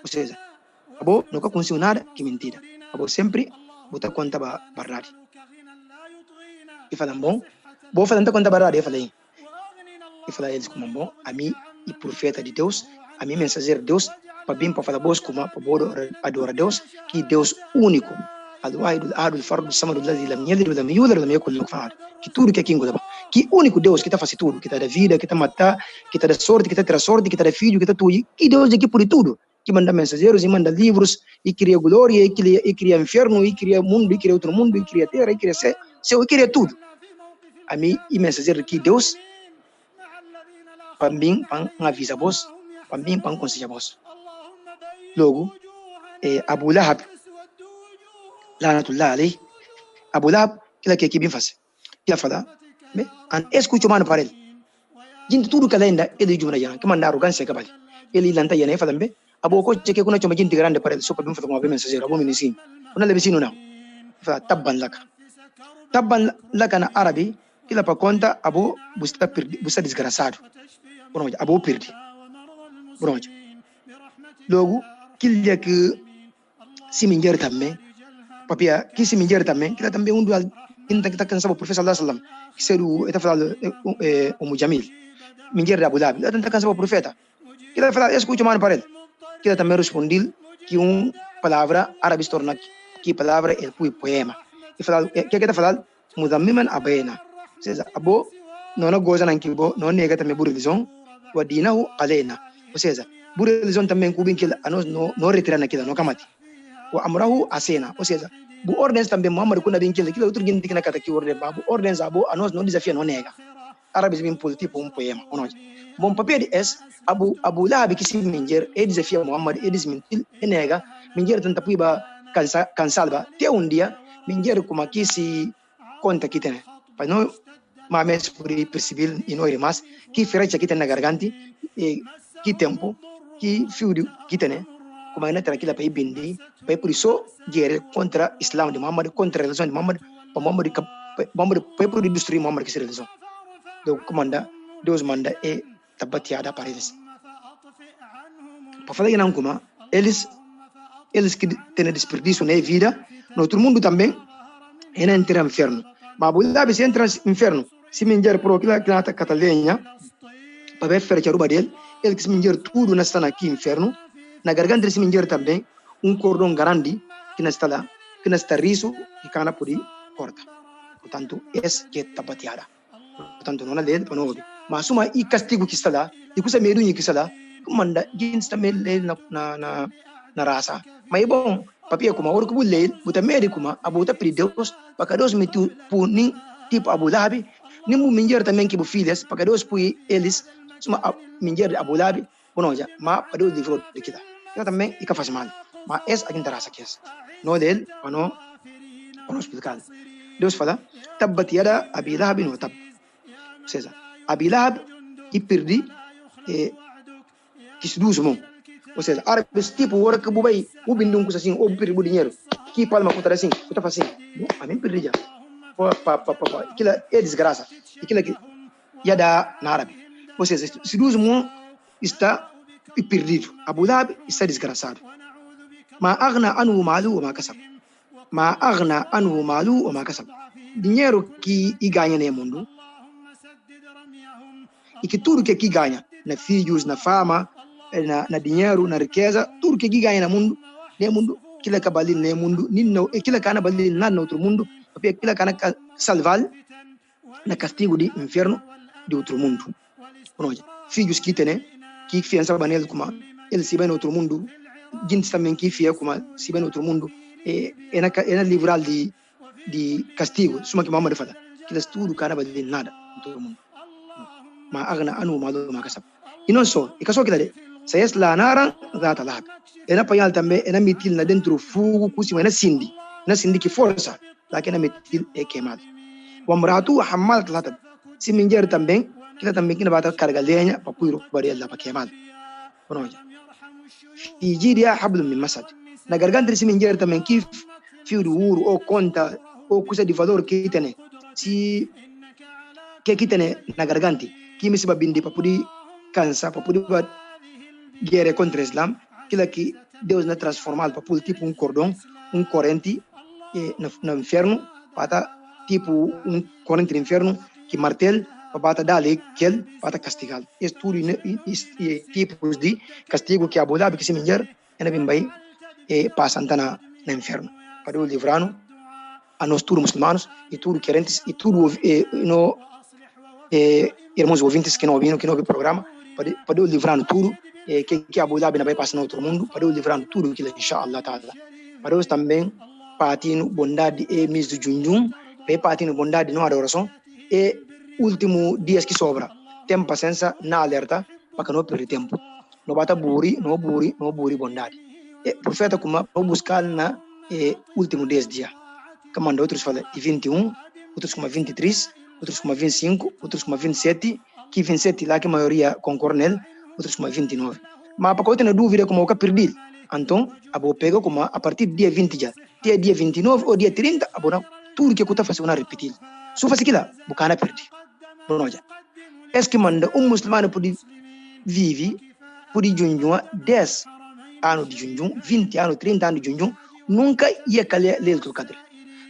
B: seja, abo nunca conseguiu nada que mentira. Abo sempre botar conta barrari. E fala, bom falando conta barrari, e fala eles como bom, a mim e profeta de Deus, a mim mensageiro de Deus, para bem para falar boas como para adorar Deus, que Deus único, al-wahid al-ahad al-fard as-samad alladhi lam yalid wa lam yulad wa lam yakul lahu kufuwan ahad. Que tudo que é quem gosta, que único Deus que está fazendo tudo, que está da vida, que está matar, que está da sorte, que está da sorte, que está da filho, que está tudo, que Deus é que por tudo. Que manda mensageiros, e manda livros, e cria glória, e cria inferno, e cria mundo, e cria outro mundo, e cria terra, e cria céu, e cria tudo. A mim, e mensageiro que Deus, para mim, para avisar vos, para mim, para aconselhar vos. Logo, Abu Lahab, lanatullah alayhi, Abu Lahab, que bem faz. Ele fala, escuta o mano para ele. Gente, tudo que ainda ele diz na que manda arrogância que vale. Ele lanta yana, fala bem. Abo ko che ke kuna choma gente grande para ele só para bem fazer uma mensageiro, abo menisin. Kuna le vecino não. Fala tabban laka na árabe, ila para conta abo busta desgraçado. Pronto, abo perdi. Pronto. Logo, quilha que se minjer também, papia, que se minjer também, que também dual inta que tá cansado o professor sallallahu alaihi wasallam, que seru está falando o Mujamil. Minjer de Abu Dhabi, tá cansado o profeta. Que ele fala, escuta mano para ele. Que ele também respondeu que palavra árabe se torna que palavra é o poema. E fala, que ele fala, mudammiman abayna. Ou seja, abo não goza nan kibo, não nega também por religião, o dinahu qalena. Ou seja, por religião também cubin que nós não retira naquilo, não camate. O amrahu asena. Ou seja, bu ordens também Muhammad kuna bin que outro gente que na kata que ordem babu, ordens abo a nós não desafia, não nega. Árabes bem tipo poema, ou não. Bom papel é Abu Lahab que se minjer, desafia Muhammad, desmentir, nega, minjer tanta puiba cansalba. Até dia, minjer como aqui se conta que tem. Para não mames por perceber e não ir mais, que ferracha que tem na garganta, que tempo, que fio que tem, como ainda terá aquilo para ir bindi, para por isso guerra contra Islam de Muhammad, contra a religião de Muhammad, para Muhammad para por destruir Muhammad que se religião. Então, comanda, Deus manda tabateada para eles. Para falar que não como, eles que têm desperdício na vida, no outro mundo também, não entra no inferno. Mas Abu Lahab se entra no inferno, se minjar por aquilo que na Catalunha, para ver fera charuba dele, ele que se minjar tudo na está aqui inferno, na garganta se minjar também cordão grande que não está lá, que não está riso e cana por aí corta. Portanto, esse que é tabateada. Portanto, não é lei para não. Mas suma e castigo que está lá, e coisa meio que está lá, manda gente também lei na raça. Mas é bom, papia kuma work bu leil buta meri kuma abuta pri Deus para Deus me tu punin tipo Abu Lahab nimu minjer também que bu filhas para Deus pui eles suma minjer Abu Lahab bonoja ma para Deus livro de kita eu também e faz mal ma es a quem terasa que es no del ano explicar Deus fala tabbat yada Abi Lahab wa tab seja Abi Lahab e perdi que se duas mãos. Ou seja, árabes tipo hora que bubai o bindung ku assim ou perdi o dinheiro que palma contra assim o tá fazendo a mim perdi já aquilo é desgraça aquilo que ia dar na árabe ou seja se duas mãos está perdido Abu Lahab está desgraçado ma aghna anhu malu wa ma kasab ma aghna anhu malu wa ma kasab dinheiro que ganha no mundo e que tudo que ganha na filhos na fama na dinheiro, na riqueza, tudo que ganha no mundo, aquilo que vale no mundo, aquilo que não vale nada no outro mundo, aquilo que não salvar no castigo do inferno de outro mundo. Filhos que tem, que fiança banel como ele se vê no outro mundo, gente também que fia como se vê no outro mundo, na livrar de castigo, suma que mamãe fala, aquilo tudo que não vale nada no outro mundo. Mas agora anu malu makasab. E não só, e que só aquilo sayasla naran zata lahab ena payal tambe ena mitil na dentro fugo kusima na sindi que força lakin na mitil e queimado wa mratu hammalat latab si minjer também kina bata carga lenha para puiro bari Allah para queimado bonoja fi jidia hablum min masad na garganta si minjer também que fio do ouro ou conta ou coisa de valor que tem si que tem na garganta que me se babindi para poder cansa para poder guerra contra o Islam, aquilo que Deus não transformado para pôr tipo cordão, corrente no inferno, para tipo corrente no inferno que martel para dar lei para castigar. Isso tudo tipos de castigo que Abu Dhabi que se melhor é bem bem passa no inferno. Para o livrano a nós todos muçulmanos e tudo querentes e tudo no irmãos ouvintes que não ouviram o programa para o livrano tudo que Abu Dhabi não vai passar no outro mundo, para eu livrar tudo aquilo, inshallah ta'ala. Para eu também partir bondade e mês de junho, para partir bondade não adoração, e último dias que sobra, tem paciência na alerta, para que não perder tempo. Não bata buri bondade. E profeta como para buscar na último 10 dias. Que manda outros fala 21, outros como 23, outros como 25, outros como 27, que 27 lá que a maioria concorda nele, outros como 29. Mas para quem tem dúvida como eu perdi, então, a boa pega como a partir do dia 20 já, dia 29 ou dia 30, a boa tudo que eu estou fazendo repetir. Se eu faço aquilo, eu não perdi. Bom, já. É que manda muçulmano pode viver, pode junho 10 anos de junho, 20 anos, 30 anos de junho, nunca ia calhar Lailatul Qadr.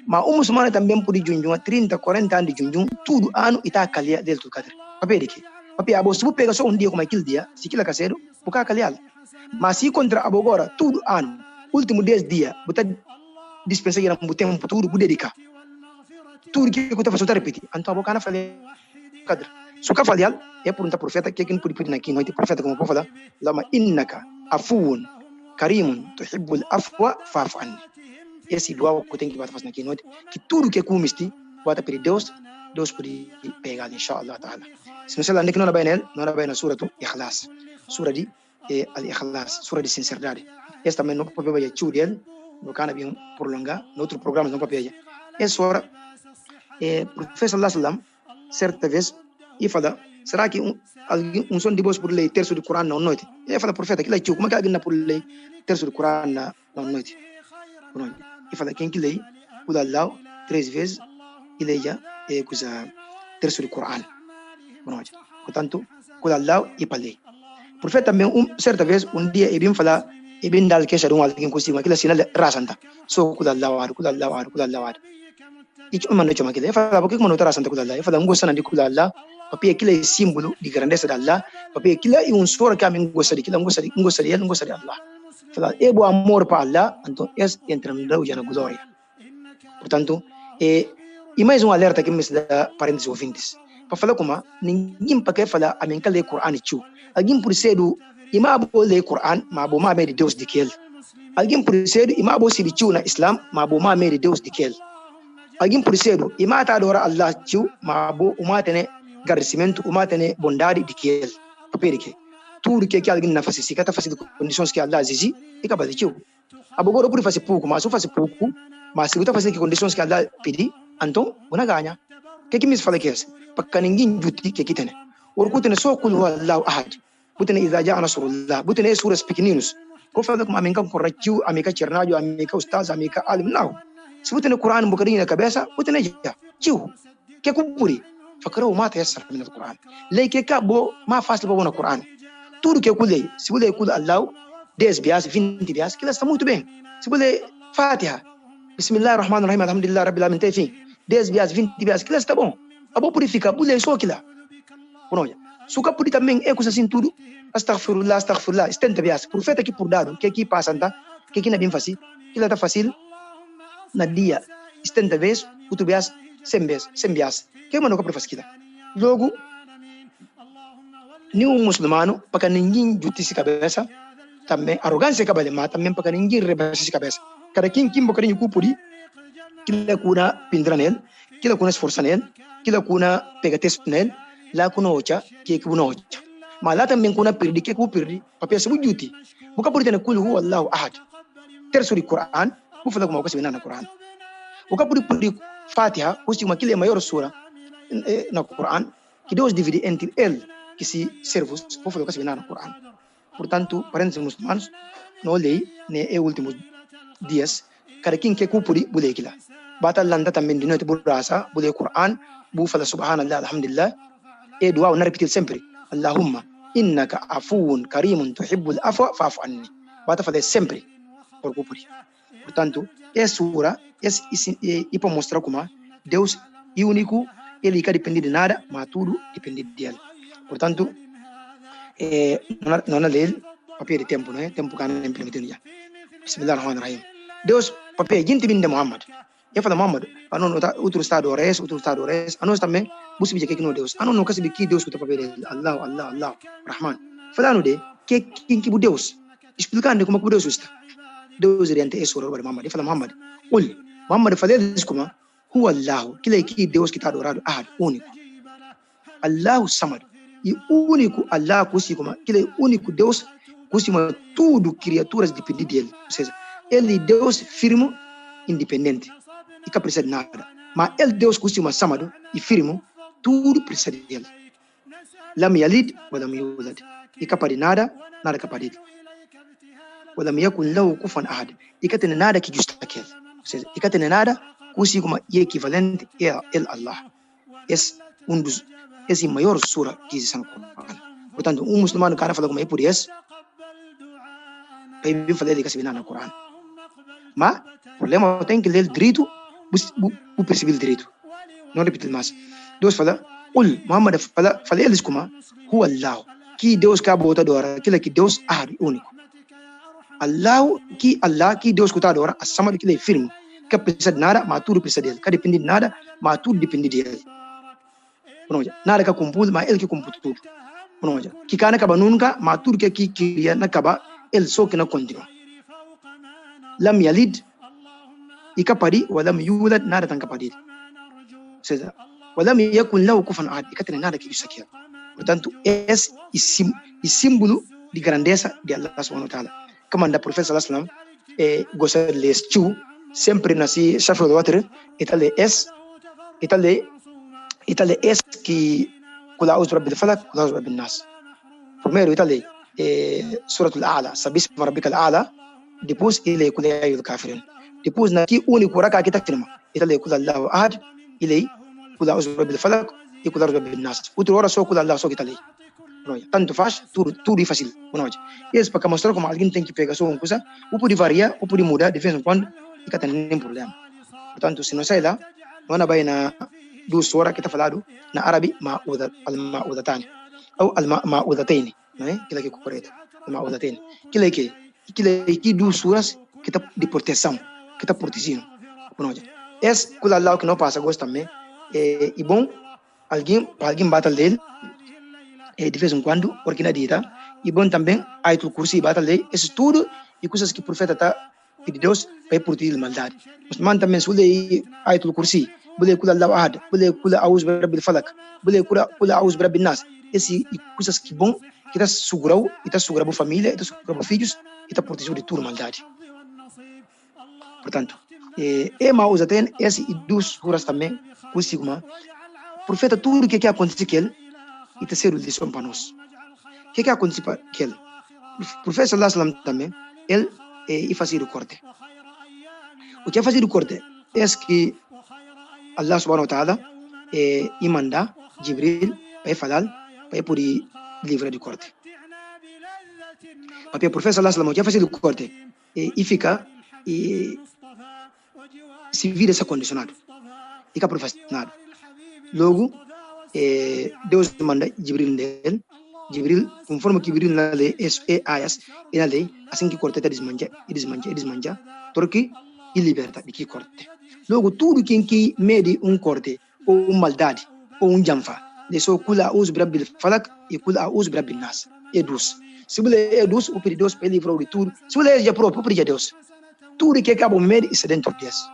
B: Mas muçulmano também pode junho 30, 40 anos de junho, tudo ano está calhar Lailatul Qadr. Papel de quê? Porque a você pega só dia como aquele dia, se aquilo é caseiro, porque calhar. Mas se contra agora, tudo ano, último 10 dias, você dispensa ir no tempo tudo, você dedicar. Tudo que você faz, você repetir. Então a boca não falha. Se o falhar, é por um profeta que quem pode pedir aqui, não é profeta como pode falar, lama innaka afuun karimun tuhibbul afwa fa'fu anni. Esse doa que tem que fazer aqui, não é que tudo que comiste, bota pedir Deus pode pegar, inshallah ta'ala. Se não se lembra que não é bem na sura do Ikhlas, sura de al-Ikhlas, sura de sinceridade. Esse também não pode ver o dele, não can bem prolongar, no outro programa não pode ver. Essa hora, professor sallallahu alaihi wasallam, certa vez, e fala, será que um som de voz por ler terço do Corão na noite? E fala, profeta, que lê como é que alguém por ler terço do Corão na noite? E fala, quem que lê, o Allah 3 vezes, e leia coisa terço do Corão. Portanto, com Allah e palei. Profeta também, certa vez, dia, ele fala, ele dá queixa de alguém consigo, aquilo sinal rasanta. Só com Allah. E que mano chama aquilo? Ele fala, por que mano rasanta com Allah? Ele fala, gosta de com Allah, porque aquilo é símbolo de grandeza de Allah, porque aquilo é soro que a mim gosta de aquilo, gosta de Allah. Ele fala, é o amor para Allah, então entra no Deus na glória. Portanto, e mais alerta que me dá para os ouvintes. Para falar como ninguém para falar a mim que lê Corão e tio. Alguém por ser do ima abo lê Corão, mas abo mais de Deus de que ele. Alguém por cedo e mabo se bitiu na Islam, mabo ma mere Deus de kel. Alguém por cedo e mata adora Allah tiu, mabo uma tene agradecimento, uma tene bondade de kel. Papel que tudo que alguém na fase, se cata fase de condições que Allah exige, e capaz de tiu. Abogado por fazer pouco, mas só fazer pouco, mas se você fazer que condições que Allah pedi, então você ganha. Que me fala que é? Para ninguém juti que tem. Orkut ne só kul huwa Allahu ahad. Butene idza ja'a nasrullah. Butene suras pequeninos. Ko fala como amenka corretiu, amenka chernajo, amenka ustaz, amenka alim não. Se butene Quran um bocadinho na cabeça, butene já. Tio. Que cupuri. Fakrou mata yassar min al-Quran. Lei que cabo ma fácil para o Quran. Tudo que eu kulei, se você kul Allah 10 bias, 20 bias, que está muito bem. Se você Fatiha, Bismillahirrahmanirrahim, alhamdulillah rabbil alamin, enfim, 10 bias, 20 bias, que está bom. Abo purifica, você só aquilo. Pronto. Suka puri também é coisa assim tudo. Astaghfirullah, astaghfirullah. Estenta bias. Profeta que por dado, que aqui passa anda, que aqui não é bem fácil. Que lá está fácil. Na dia, estenta vez, outro bias, 100 vezes, 100 bias. Que é uma nova profecia. Logo, nenhum muçulmano, para ninguém justiça cabeça, também arrogância cabale, mas também para ninguém rebaixa cabeça. Cada quem bocadinho cupuri, que lá cuna pindra nele, que lá cuna esforça nele, que lá cuna pegates nele, lá kuna ocha, que kuna ocha. Mas lá também kuna perdi, que perdi, papel se juti. Buka puri tena kulu huwa Allahu ahad. Terço Quran, bu fala como coisa na Quran. Buka puri Fatiha, custi uma aquele maior sura na Quran, que Deus divide entre ele que se servos, bu fala coisa na Quran. Portanto, parentes muçulmanos, no lei, ne é últimos dias, cada quem que cupuri, bule aquilo. Bata landa também de noite burrasa, bule Quran, bu fala subhanallah, alhamdulillah, e dua na repetir sempre, Allahumma, innaka afuun karimun tuhibbul afwa fa'fu anni. Bata fala sempre por cupuri. Portanto, é sura, é para mostrar como Deus é único, ele que depende de nada, mas tudo depende dele. Portanto, não é lei, papel de tempo, não é? Tempo que não implementando já. Bismillahirrahmanirrahim. Deus, papel, gente vinda Muhammad. Eu falo Muhammad, anon outro estado ores, anon também, busca que que não Deus. Anon não quer que Deus que tá papel Allah, Rahman. Falando de que Deus. Explicando como Deus está. Deus orienta esse sura para Muhammad. Eu falo Muhammad, olha, Muhammad fala isso como huwa Allah, que Deus que está adorado, ahad, único. Allahu samad. E o único Allah, como aquele único Deus, costuma tudo criaturas dependem dele. Ou seja, ele Deus firme, independente, e que precisa de nada. Mas ele Deus costuma samado e firme, tudo precisa dele. Lam yalid wa lam yulad. E capaz de nada, nada capaz dele. Wa lam yakun lahu kufuwan ahad. E que tem nada que justa aquele. Ou seja, e que tem nada costuma equivalente a ele Allah. Esse dos esse maior sura que existe no Quran. Portanto, muçulmano cara fala como é por isso, vai falar de que se vê no Quran. Mas o problema tem que ler direito, o perceber direito. Não repetir mais. Deus fala, Muhammad fala eles como huwa Allah, que Deus que bota adora, aquilo que Deus é único. Allah, que Deus que adora, a samad que ele é firme, que precisa de nada, mas tudo precisa dele. Que depende de nada, mas tudo depende dele. Nada que compôs, mas ele que compôs tudo. Que cara acaba nunca, mas tudo que aqui queria não acaba, ele só que não continua. Lam yalid, e capari, ou lam yulad, nada tão capari. Ou seja, ou lam yakun lahu kufuwan ahad, e que tem nada que isso aqui. Portanto, esse é símbolo de grandeza de Allah subhanahu wa ta'ala. Como anda o profeta sallallahu alaihi wasallam, gosta de ler sempre nasci chafre do water, Itali es que kula auz rabbil falak, kula auz rabbin nas. Primeiro Itali suratul A'la, sabisma rabbikal a'la, depois ele kula ayyul kafirin. Depois naqui único raka que tá firma. Itali kula Allahu ahad, ele kula auz rabbil falak e kula auz rabbin nas. Outra hora só kula Allah só que Itali. Tanto faz, tudo é fácil. Isso para mostrar como alguém tem que pegar só uma coisa, ou pode variar, ou pode mudar de vez em quando, e que tem nenhum problema. Portanto, se não sai lá, não vai na duas suras que está falado na árabe al-ma'udatani ou al-ma'udataini, não é? Aquilo que é correto, al-ma'udataini. Aquilo que duas suras que está de proteção, que está protegendo. Esse que Allah que não passa gosto também é bom alguém bata dele de vez em quando porque na dita e bom também ayatul kursi bata dele. Esse tudo e coisas que o profeta está pedindo Deus para proteger a maldade. Mas também se ele ayatul kursi, bule kula Allah ahad, bule kula auz birabil falak, bule kula auz birabil nas. Esse coisas que bom que está segurando a família, está segurando filhos, e está protegendo de tudo maldade. Portanto, mais até esse e duas horas também consigo, mas profeta tudo que acontece que ele e está sendo lição para nós. O que acontece para ele? O profeta sallallahu alaihi wasallam também ele e fazia o corte. O que fazia o corte é que Allah subhanahu wa ta'ala e manda Jibril para falar para poder livrar do corte. Porque o profeta sallallahu alaihi wasallam que fazia o corte e fica se vira essa condicionado, fica profissional. Logo Deus manda Jibril nele. Jibril, conforme que Jibril na lei é ayas, e na lei, assim que corta desmanja, porque e liberta de que corte. Logo, tudo que mede corte, ou maldade, ou janfa, de só kula os brabil falak e kula os brabil nas, é dos. Se você é dos, o pedi Deus para livrar de tudo. Se você é já próprio, o pedi Deus. Tudo que acaba mede está dentro desse.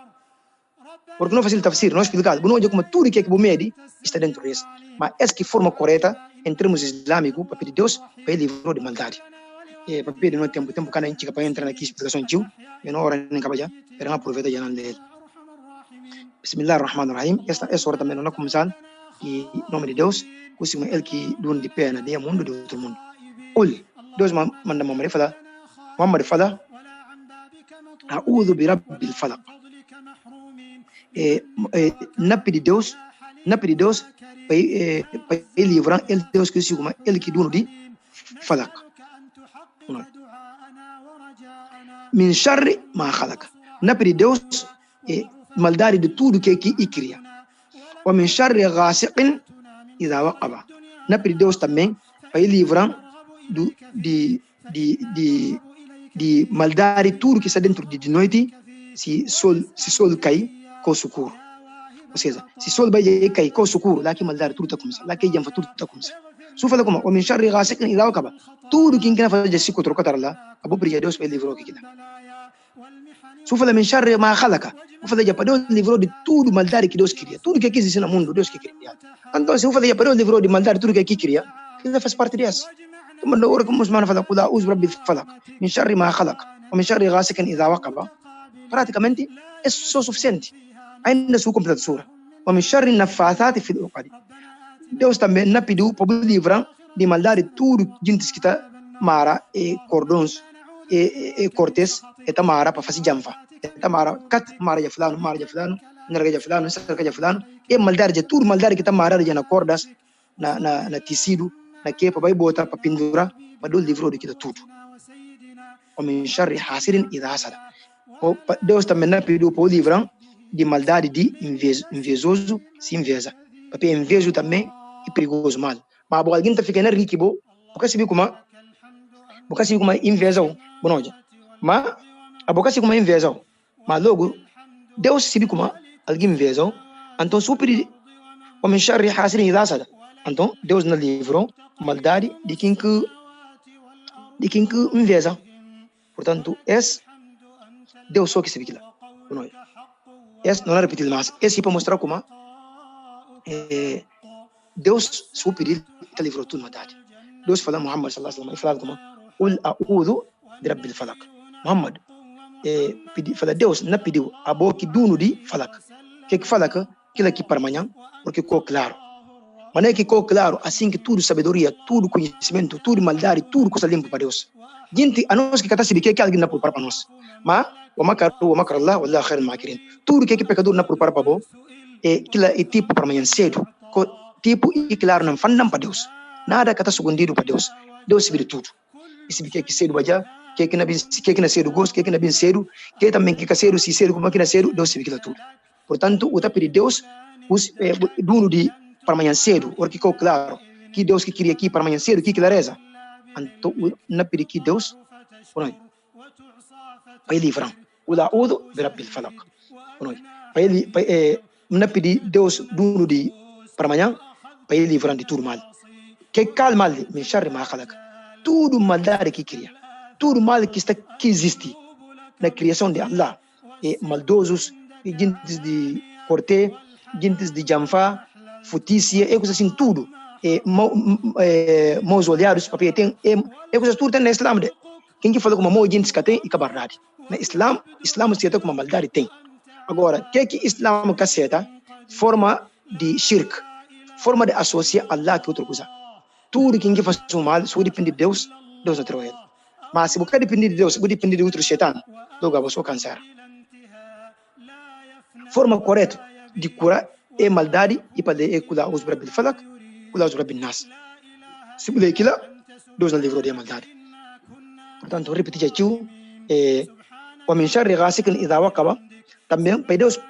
B: Porque não faz o tafsir, não é explicado. Não é como tudo que acaba mede está dentro desse. Mas essa que forma correta em termos islâmicos para pedir Deus para ele livrar de maldade. Para pedir no tempo que a gente para entrar aqui explicação tio, e não hora nem acaba já, para aproveitar já não ler. Bismillahirrahmanirrahim. Esta hora também não começar em nome de Deus, que ele que dono de pena de mundo de outro mundo. Olha, Deus manda Muhammad fala, a'udhu bi rabbil falaq. Na pedir Deus para livrar ele Deus que se ele que dono de falaq. Min sharri ma khalaq. Na pedir Deus maldade de tudo que cria. Wa min sharri ghasiqin idha waqaba. Na pedir Deus também para livrar de maldade tudo que está dentro de noite, se sol cai com socorro. Ou seja, se sol vai cair com socorro, lá que maldade tudo está começando, lá que janfa tudo está começando. Se fala como, o min sharri ghasiqin idha waqaba. Tudo que quer fazer se trocar lá, abo pedir Deus para livrar o que quer. Se fala min sharri ma khalaqa, o fala já para Deus livrou de tudo maldade que Deus queria. Tudo que existe no mundo, Deus que queria. Então, se o fala já para Deus livrou de maldade tudo que queria, ele faz parte disso. Como não ora como os manos falam, "Kula uz rabbil falaq, min sharri ma khalaq, wa min sharri ghasiqin idha waqaba." Praticamente é só suficiente. Ainda sua completa sura. Wa min sharri nafathati fil uqad. Deus também não pediu para livrar de maldade tudo gente que está mara e cordões e cortes e tá mara para fazer janfa. Tá mara kat mara ya fulano, narga ya fulano, sarga ya fulano. E maldade tudo maldade que tá mara já na cordas, na tecido, na que para botar para pendurar, para do livro de tudo. O min sharri hasidin idha hasada. Deus também não pediu para livrar de maldade de invejoso, se invesa. Porque invejo também é perigoso mal. Mas alguém tá ficando rico, porque se viu como inveja, bonoja. Mas a boca se como inveja. Mas logo Deus se viu como alguém inveja, então super o min sharri hasidin idha hasada. Então Deus não livrou maldade de quem que inveja. Portanto, esse Deus só que se viu lá. Esse não é repetir mais. Esse para mostrar como Deus superior te livrou tudo maldade. Deus fala Muhammad sallallahu alaihi wasallam, ele fala como ul a'udhu bi rabbil falaq. Muhammad fala Deus não pediu a boca dono de falaq. Que falaq aquilo que para amanhã, porque ficou claro. Mas não é que ficou claro assim que tudo sabedoria, tudo conhecimento, tudo maldade, tudo coisa limpa para Deus. Gente, a nós que se que alguém não prepara para nós. Mas o makar Allah, wallahu khairul makirin. Tudo que pecador não prepara para bom, é tipo para amanhã cedo. Tipo e claro não fandam para Deus. Nada que está escondido para Deus. Deus sabe de tudo. E se que cedo baja, que na cedo gosto, que na bem cedo, que também que cedo se cedo como que na cedo, Deus sabe de tudo. Portanto, o tapir de Deus, os dono de para amanhã cedo, porque ficou claro que Deus que queria aqui para amanhã cedo, que clareza. Então, na pedir que Deus, para livrar. O la'udu bi rabbil falaq. Para ele, na pedir Deus dono de para amanhã, para ele livrar de tudo mal. Que calma, min sharri ma khalaq. Tudo maldade que queria. tudo mal que existe na criação de Allah, maldosos, gentes de corte, gentes de janfá, futícia, coisas assim, tudo. Maus olhados, porque tem coisas tudo tem na Islam. Quem que fala com uma mau gentes que tem e que verdade. Na Islam se com uma maldade tem. Agora, que Islam que aceita? Forma de shirk, forma de associar Allah com outra coisa. Tudo quem que faz o mal, se depende de Deus, Deus atrai ele. Mas se você depende de Deus, se depende de outro shaitan, logo você vai cansar. Forma correta de curar maldade e para curar os brabil falak, curar os brabil nas. Se você aquilo, Deus não livrou de maldade. Portanto, repetir aqui, o mensagem regasse que ele dava acaba também para Deus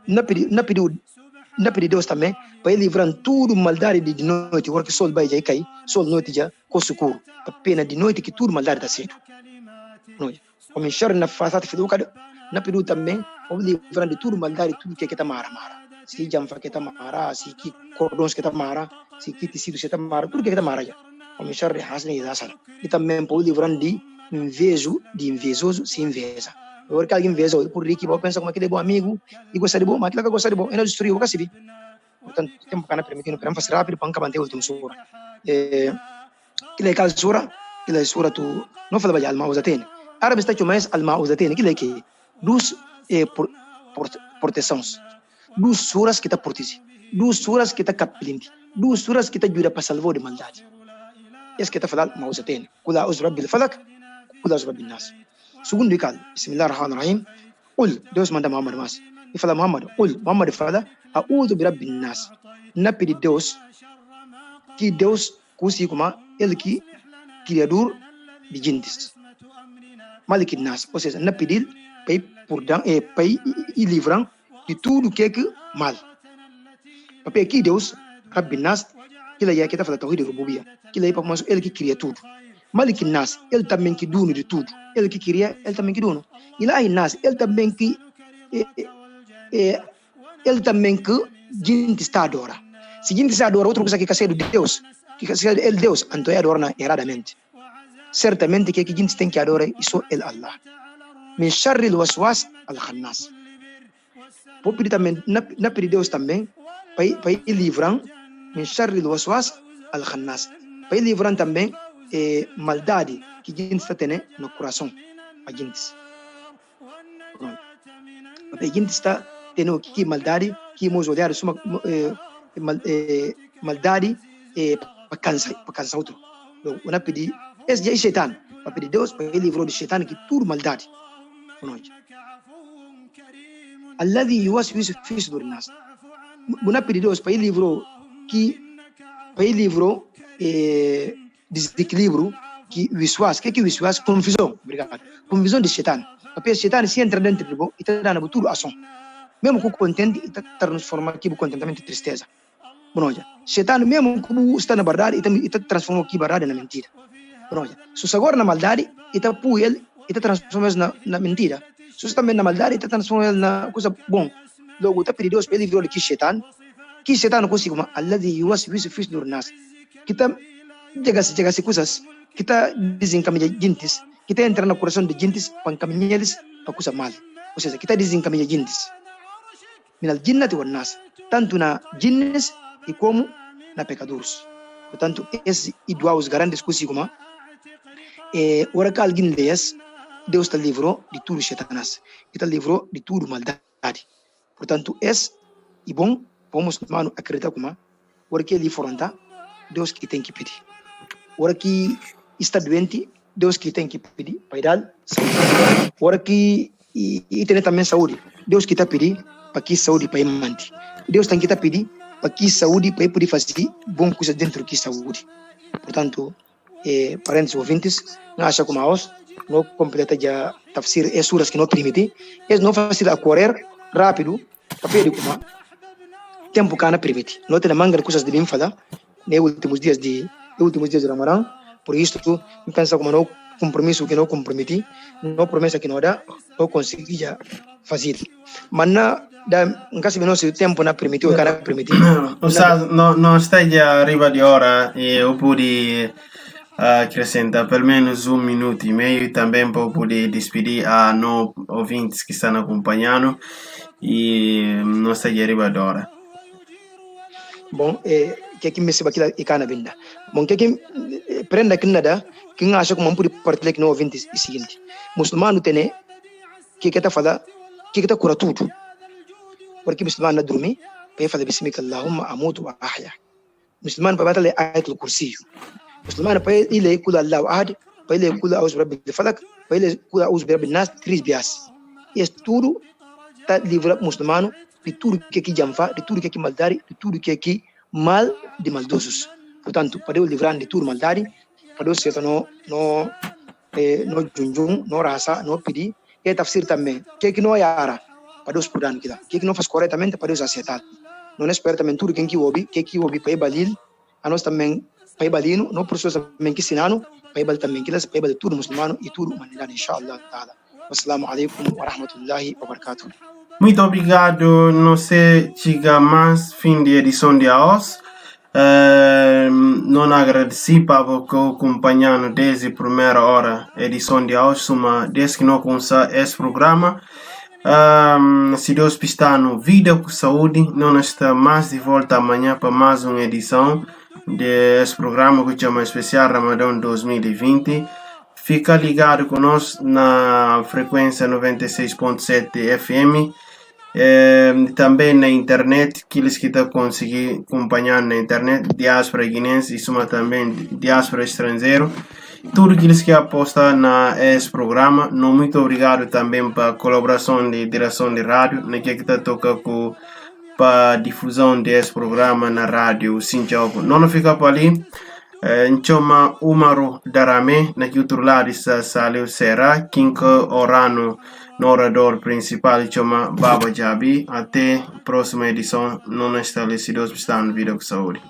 B: não pediu Deus também para ele livrar tudo maldade de noite, porque o sol vai já cair, sol noite já com socorro, apenas de noite que tudo maldade está cedo. O mensagem na fase de não pediu também para livrar de tudo maldade, tudo que está mara. Se jamfa que está mara, se que cordões que está mara, se que tecido que está mara, tudo que está mara já. O mensagem regasse e dá sala. E também para livrar de invejoso se inveja. Agora que alguém inveja, por rico, vai pensar como é que é bom amigo, e gosta de bom, mas aquilo que gosta de bom, ele destruiu o que se viu. Portanto, tempo que não permitindo, para fazer rápido, para acabar a última sura. Que é aquela sura tu, não fala bem, al-Ma'uzatain. Árabe está aqui mais al-Ma'uzatain, que é que duas proteções, duas suras que está protegem, duas suras que está capilinte, duas suras que está ajuda para salvar de maldade. Esse que está falando al-Ma'uzatain. Kula uzra bil falak, kula uzra bin nas. Segundo ikal, Bismillahirrahmanirrahim, Deus manda Muhammad mas. E fala Muhammad fala, a'udhu bi rabbin nas. Na pedi Deus, que Deus cusi como ele que criador de gentes. Malik nas, ou seja, na pedir para ir livrar de tudo que é mal. Porque aqui Deus, Rabbin nas, que ele é que está falando tawhid rububiyya, que ele é para ele que cria tudo. Malik nas, ele também que dono de tudo. Ele que queria, ele também que dono. Ilahi nas, ele também que gente está adora. Se gente está adora outra coisa que é de Deus, que é ele Deus, então adora erradamente. Certamente que a gente tem que adorar isso é Allah. Min sharri al-waswas al-khannas. Vou pedir também, na pedir Deus também, para ir livrar min sharri al-waswas al-khannas. Para ir livrar também maldade que a gente está tendo no coração, a gente. A gente está tendo que maldade, que nós olhamos maldade para cansar outro. Então, eu pedi, esse é Shaitan, para pedir Deus para ele livrar de Shaitan que tudo maldade. Alladhi yuwaswisu fi sudur nas. Eu pedi Deus para ele livrar desequilíbrio, que viswas, que viswas? Confusão, obrigado. Confusão de Shaitan. Porque Shaitan se entra dentro de você e está dando tudo ação. Mesmo que o contente, está transformando aqui o contentamento em tristeza. Shaitan, mesmo que está na verdade, está transformando aqui a verdade na mentira. Se você agora na maldade, está pôr ele, está transformando na mentira. Se você também na maldade, está transformando ele na coisa bom. Logo, está pedindo Deus para ele livrar que Shaitan não consegue, alladhi yuwaswisu fi sudur nas. Que está chega-se coisas que está desencaminhando gentes, que está entrando no coração de gentes para encaminhar eles para coisa mal. Ou seja, que está desencaminhando gentes. Minal jinnati wan nas, tanto na jinnes e como na pecadores. Portanto, esse idua os grandes coisas como ora que alguém lees, Deus te livrou de tudo Satanás, e te livrou de tudo maldade. Portanto, esse é bom, vamos acreditar como ora que ele fronta, Deus que tem que pedir. Ora que está doente, Deus que tem que pedir para dar saúde. Ora que tem também saúde, Deus que está pedindo para que saúde para manter. Deus tem que estar pedindo para que saúde para poder fazer bom coisa dentro de saúde. Portanto, parentes ouvintes, não acha como nós, não completa já tafsir e suras que não permitem, eles não fazem a correr rápido, para pedir como tempo que não permite. Não tem a manga de coisas de bem falar, nos últimos dias de Ramadã, por isso, eu penso como não compromisso que não comprometi, não promessa que não dá, não consegui já fazer. Mas em caso de nosso tempo não permitiu, não permitiu.
A: Non stai già arriva di ora e oppure acrescentar pelo menos 1 minuto e meio e também para poder despedir a nós ouvintes que estão acompanhando e nossa derivadora.
B: Bom, que aqui me se bakila ikana binda. Bom, que aqui prenda que nada, que não acha como um por partilhar que não ouvinte o seguinte. Muçulmano tem que está fala, que está cura tudo. Porque muçulmano não dorme, para falar bismika Allahumma amutu wa ahya. Muçulmano para batalhar ayatul kursi. Muçulmano para ele kula Allahu ahad, para ele kula auz rabbil falak, para ele kula auz rabbil nas, 3 bias. E tudo está livre muçulmano de tudo que aqui jamfa, de tudo que aqui maldade, de tudo que aqui mal de maldosos. Portanto, para Deus livrar de tudo maldade, para Deus ser no junjung, no raça, no pedi, e tafsir também. Que aqui não é ara, para Deus pudan kita. Que aqui não faz corretamente, para Deus aceitar. Não espera também tudo que aqui ouve para balil, a nós também para balino, não por pessoas também que sinano, para bal também que para bal tudo muçulmano e tudo humanidade, inshallah ta'ala. Wassalamu alaikum wa rahmatullahi wa barakatuh.
A: Muito obrigado, não sei chega mais fim de edição de hoje. Não agradeci para você acompanhando desde a primeira hora edição de hoje, suma desde que não começou esse programa. Se Deus pistar no vida com saúde, não está mais de volta amanhã para mais uma edição desse programa que chama Especial Ramadão 2020. Fica ligado conosco na frequência 96.7 FM. Também na internet, aqueles que estão conseguindo acompanhar na internet, diáspora guinense e suma também diáspora estrangeiro, tudo aqueles que apostam nesse programa. Muito obrigado também para a colaboração de direção de rádio, que está tocando para a difusão desse programa na rádio Sinchauco. Não fica por ali. Nchoma Umaru Darame, na que outro lado está Saleu Serra, Kinka Orano, no orador principal, chama Baba Jabi. Até a próxima edição, não estabelecidos, está no vídeo com saúde.